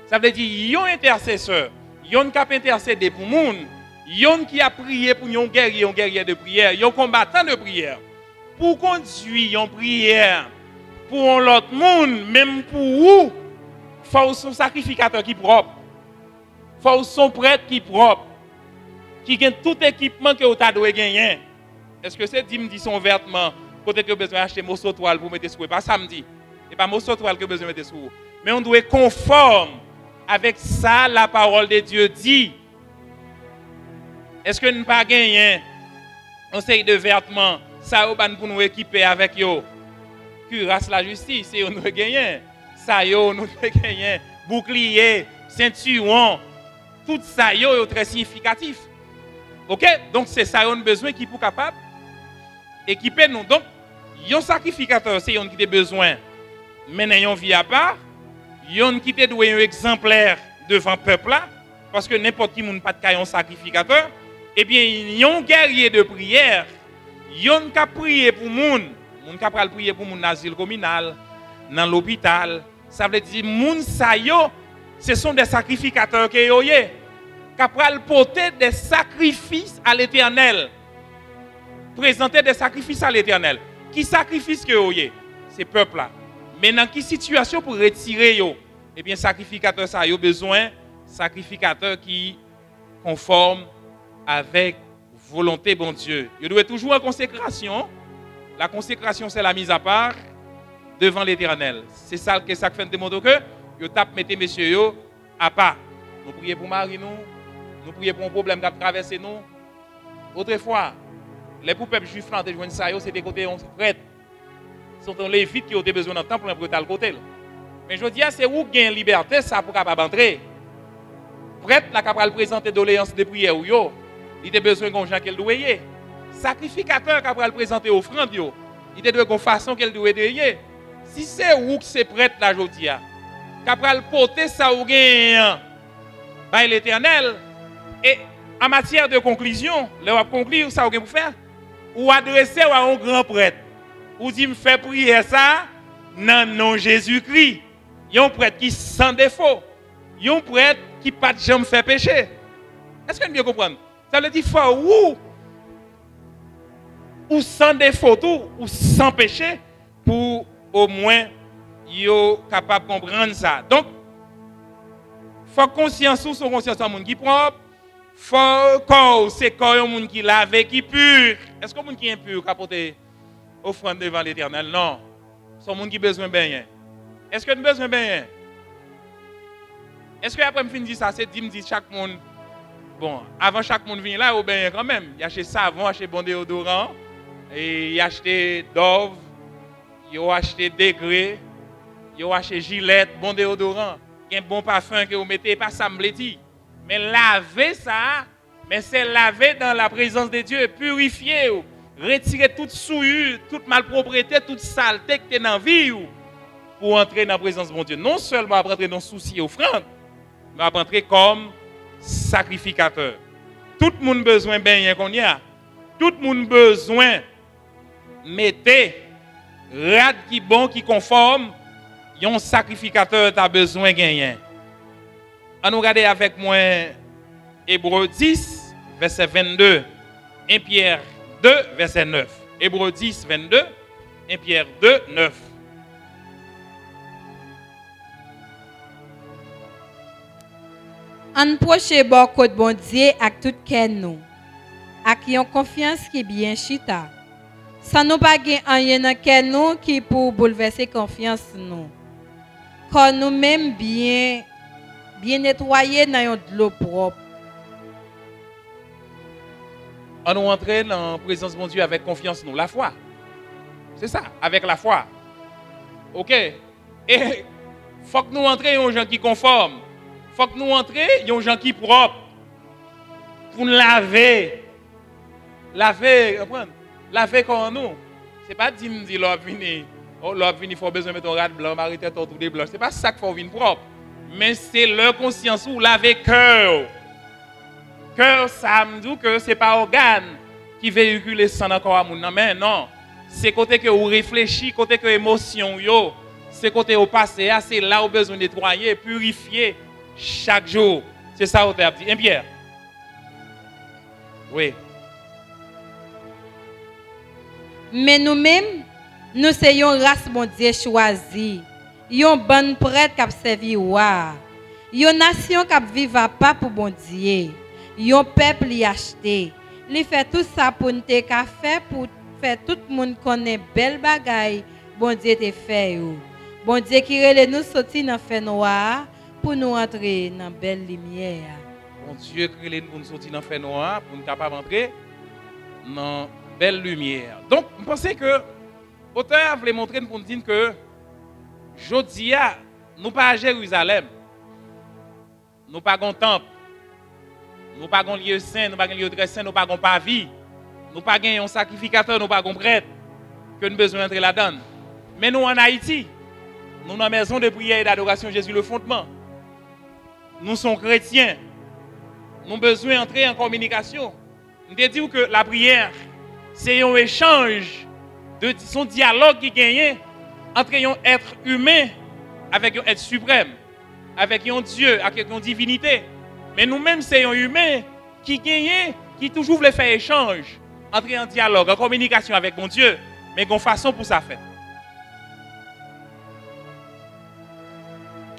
Ça veut dire qu'il y a un intercesseur, il y a un qui a intercédé pour le monde, il y a un qui a prié pour un guerrier de prière, il y a un combattant de prière. Pour conduire une prière pour l'autre monde, même pour vous, il faut son sacrificateur qui est propre. Il faut son prêtre qui est propre. Qui a tout équipement que vous avez gagné. Est-ce que c'est dit son vêtement, côté que vous avez besoin d'acheter morceau de toile pour mettre sur vous? Pas samedi. Ce n'est pas morceau de toile que vous avez besoin de mettre sur vous. Mais on doit être conforme avec ça, la parole de Dieu dit. Est-ce que nous n'avons pas gagné un série de vêtements, ça pour nous équiper avec eux? Cuirasse la justice, et on doit gagner. Ça, nous doit gagner. Bouclier, ceinturon, tout ça, est très significatif. Ok? Donc c'est ça, on a besoin qui pour capable équiper nous. Donc, un sacrificateur, c'est un qui a besoin de mener une vie à part, un qui a doué un exemplaire devant le peuple là, parce que n'importe qui n'a pas de un sacrificateur. Eh bien, il y a un guerrier de prière, il y a un qui a prié pour le monde, qui a prié pour le monde dans l'asile communal, dans l'hôpital. Ça veut dire que ce sont des sacrificateurs qui sont qui porter des sacrifices à l'Éternel. Présenter des sacrifices à l'Éternel. Qui sacrifice que vous avez? C'est le peuple là. Mais dans quelle situation pour retirer yo? Eh bien, sacrificateur ça a besoin de sacrificateurs qui conforment avec volonté bon Dieu. Il doit toujours en consécration. La consécration c'est la mise à part devant l'Éternel. C'est ça que ça fait démontrer que yo tape mettez messieurs yo à part. Nous prions pour Marie nous prions pour un problème qui a traversé nous. Autrefois, les peuple juifs là, c'était côté on prêtre. Ce sont les lévites qui ont besoin d'un temple pour le côté. Mais je dis c'est où gain liberté ça pour capable entrer. Prêtre la capable présenter doléances de prière ou yo, il a besoin de gens qu'elle doit y. Sacrificateur capable présenter offrande yo, il a besoin de façon qu'elle doit y. Si c'est où que c'est prêtre la jodi a, capable porter ça ou gain by l'Éternel. Et en matière de conclusion, le va conclure ça pour faire ou adresser à un grand prêtre ou dit me faire prier ça dans le nom de Jésus-Christ. Il y a un prêtre qui sans défaut. Il y a un prêtre qui pas de jamais fait pécher. Est-ce que vous bien comprendre? Ça veut dire faut ou sans défaut ou sans péché pour au moins yo capable de comprendre ça. Donc faut conscience ou son conscience un monde qui propre. Faut corps c'est corps un monde qui lavé qui pur. Est-ce que monde qui est impur capoter offrande devant l'Éternel? Non. C'est un monde qui besoin de bien. Est-ce que nous besoin de bien? Est-ce que après me fin dire ça, c'est dit me dit chaque monde bon, avant chaque monde vient là, au bien quand même, il acheté savon, acheté bon déodorant et il acheté Dove, il acheté Degré, il acheté Gillette, bon déodorant, un bon parfum que vous mettez pas ça me dit. Mais laver ça, mais c'est laver dans la présence de Dieu, purifier, retirer toute souillure, toute malpropreté, toute saleté que tu es dans la vie pour entrer dans la présence de mon Dieu. Non seulement après entrer dans le souci et offrande, mais après entrer comme sacrificateur. Tout le monde a besoin de bien qu'on y a. Tout le monde a besoin de mettre rad qui bon, qui conforme. Un sacrificateur a besoin de gagner. On nous regarde avec moi Hébreux 10, verset 22. 1 Pierre 2, verset 9. Hébreux 10, 22. 1 Pierre 2, 9. On proche bon côté bon Dieu avec tout cœur nous. Avec une confiance qui bien chita. Sans nous pas rien dans cœur nous qui pour bouleverser confiance nous. Quand nous même bien nettoyer dans de l'eau propre. On nous entre dans la présence de mon Dieu avec confiance nous, la foi. C'est ça, avec la foi. OK. Et faut que nous entrions aux gens qui conforment. Faut que nous entrions aux gens qui propres. Pour nous laver. Laver comme nous. C'est pas dire me dire l'homme vini. Oh l'homme vini faut besoin de mettre un rat blanc, m'arrêter tout des blancs. C'est pas ça qu'il faut venir propre. Mais c'est leur conscience ou laver cœur. Cœur ça me dit que c'est pas organe qui véhicule le sang encore à mon mais non. C'est côté que vous réfléchissez, côté que émotion yo, c'est côté au passé, c'est là où besoin de nettoyer, purifier chaque jour. C'est ça où tu as dit. Pierre. Oui. Mais nous-mêmes, nous sommes une race bon Dieu choisie. Une bonne prêtre qui a servi roi. Une nation qui vit pas pour bon Dieu. Un peuple y acheté. Il fait tout ça pour nous faire pour faire tout le monde connaît belle bagaille. Bon Dieu te fait. Bon Dieu qui relève nous sortir dans fait noir pour nous entrer dans belle lumière. Bon Dieu qui relève nous sortir dans fait noir pour nous capable entrer dans belle lumière. Donc, je pense que l'auteur voulait montrer pour nous dire que Jodia, nous pas à Jérusalem. Nous pas un temple. Nous pas un lieu saint, nous pas un lieu très saint, nous pas un pavis. Nous pas un sacrificateur, nous pas un prêtre que nous avons besoin d'entrer là-dedans. Mais nous en Haïti, nous dans la maison de prière et d'adoration Jésus le fondement. Nous sommes chrétiens. Nous avons besoin d'entrer en communication. Nous te dit que la prière, c'est un échange, son dialogue qui gagne entre un être humain avec un être suprême, avec un Dieu, avec une divinité. Mais nous-mêmes, c'est un humain qui gagne, qui toujours veut faire échange, entrer en dialogue, en communication avec mon Dieu, mais qu'on façon pour ça faire.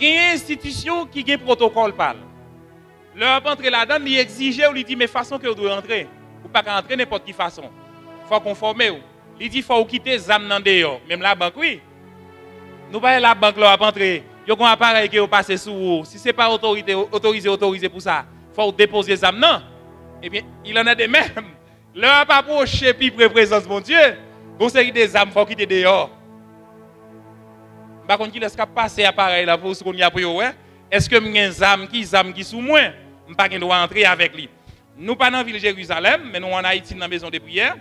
Il y a une institution qui a un protocole parle. Leur entrer là-dedans, il exige ou il dit mais façon que vous devez entrer. Ou pas qu'entrer n'importe quelle façon. Il faut conformer. Il dit qu'il faut quitter les âmes dans dehors. Même la banque, oui. Nous pas la banque là à entrer. Il y a un appareil qui passe sous vous. Si ce n'est pas autorisé pour ça, il faut déposer les âmes non. Eh bien, il en a des mêmes. Leur pas approcher puis présence de mon Dieu. Bon série des âmes, il faut quitter dehors. Par contre, qui laisse passer l'appareil là pour ce qu'on y a pour ouais? Est-ce que mes âmes qui sous moi, je pas doit entrer avec lui. Nous pas dans la ville de Jérusalem, mais nous en Haïti dans la maison de prière.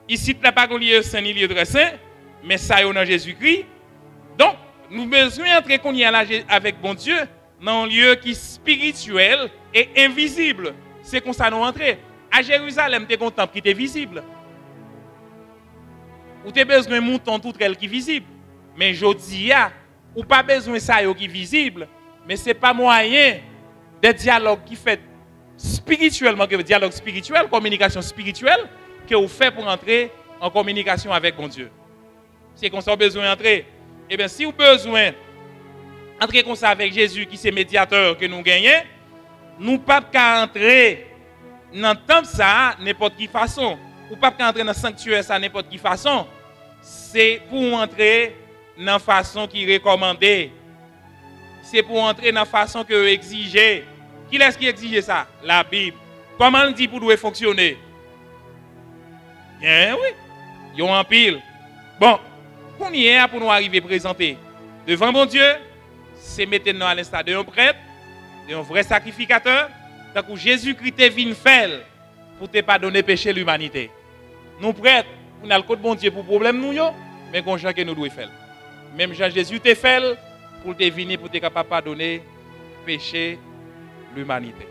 Ici, il n'y a pas de lieu saint ni lieu très saint, mais ça est dans Jésus-Christ. Donc, nous avons besoin d'entrer avec bon Dieu dans un lieu qui est spirituel et invisible. C'est comme ça nous entrer. À Jérusalem, tu as un temple qui est visible. Ou tu as besoin d'un mouton tout qui est visible. Mais je dis, ou pas besoin de ça qui est visible, mais ce n'est pas moyen de dialogue qui fait spirituellement, dialogue spirituel, communication spirituelle, que vous faites pour entrer en communication avec mon Dieu. C'est qu'on a besoin d'entrer. Eh bien, si vous avez besoin d'entrer comme ça avec Jésus, qui est médiateur que nous gagnons, nous ne pouvons pas entrer dans le temple ça n'importe quelle façon. Ou pas entrer dans le sanctuaire ça n'importe quelle façon. C'est pour entrer dans la façon qui est recommandée. c'est pour entrer dans la façon que exiger. Qui est-ce qui exige ça? La Bible. Comment on dit pour doit fonctionner? Bien oui. Ils ont un pile. Bon, qu'on y est pour nous arriver à présenter devant mon Dieu, c'est maintenant à l'instar d'un prêtre, d'un vrai sacrificateur, tant que Jésus-Christ est venu faire pour te pardonner péché de l'humanité. Nous prêtres, on a le code bon Dieu pour problème nous, mais qu'on que nous devons faire. Même Jean-Jésus te fait pour te venir pour te capable pardonner péché de l'humanité.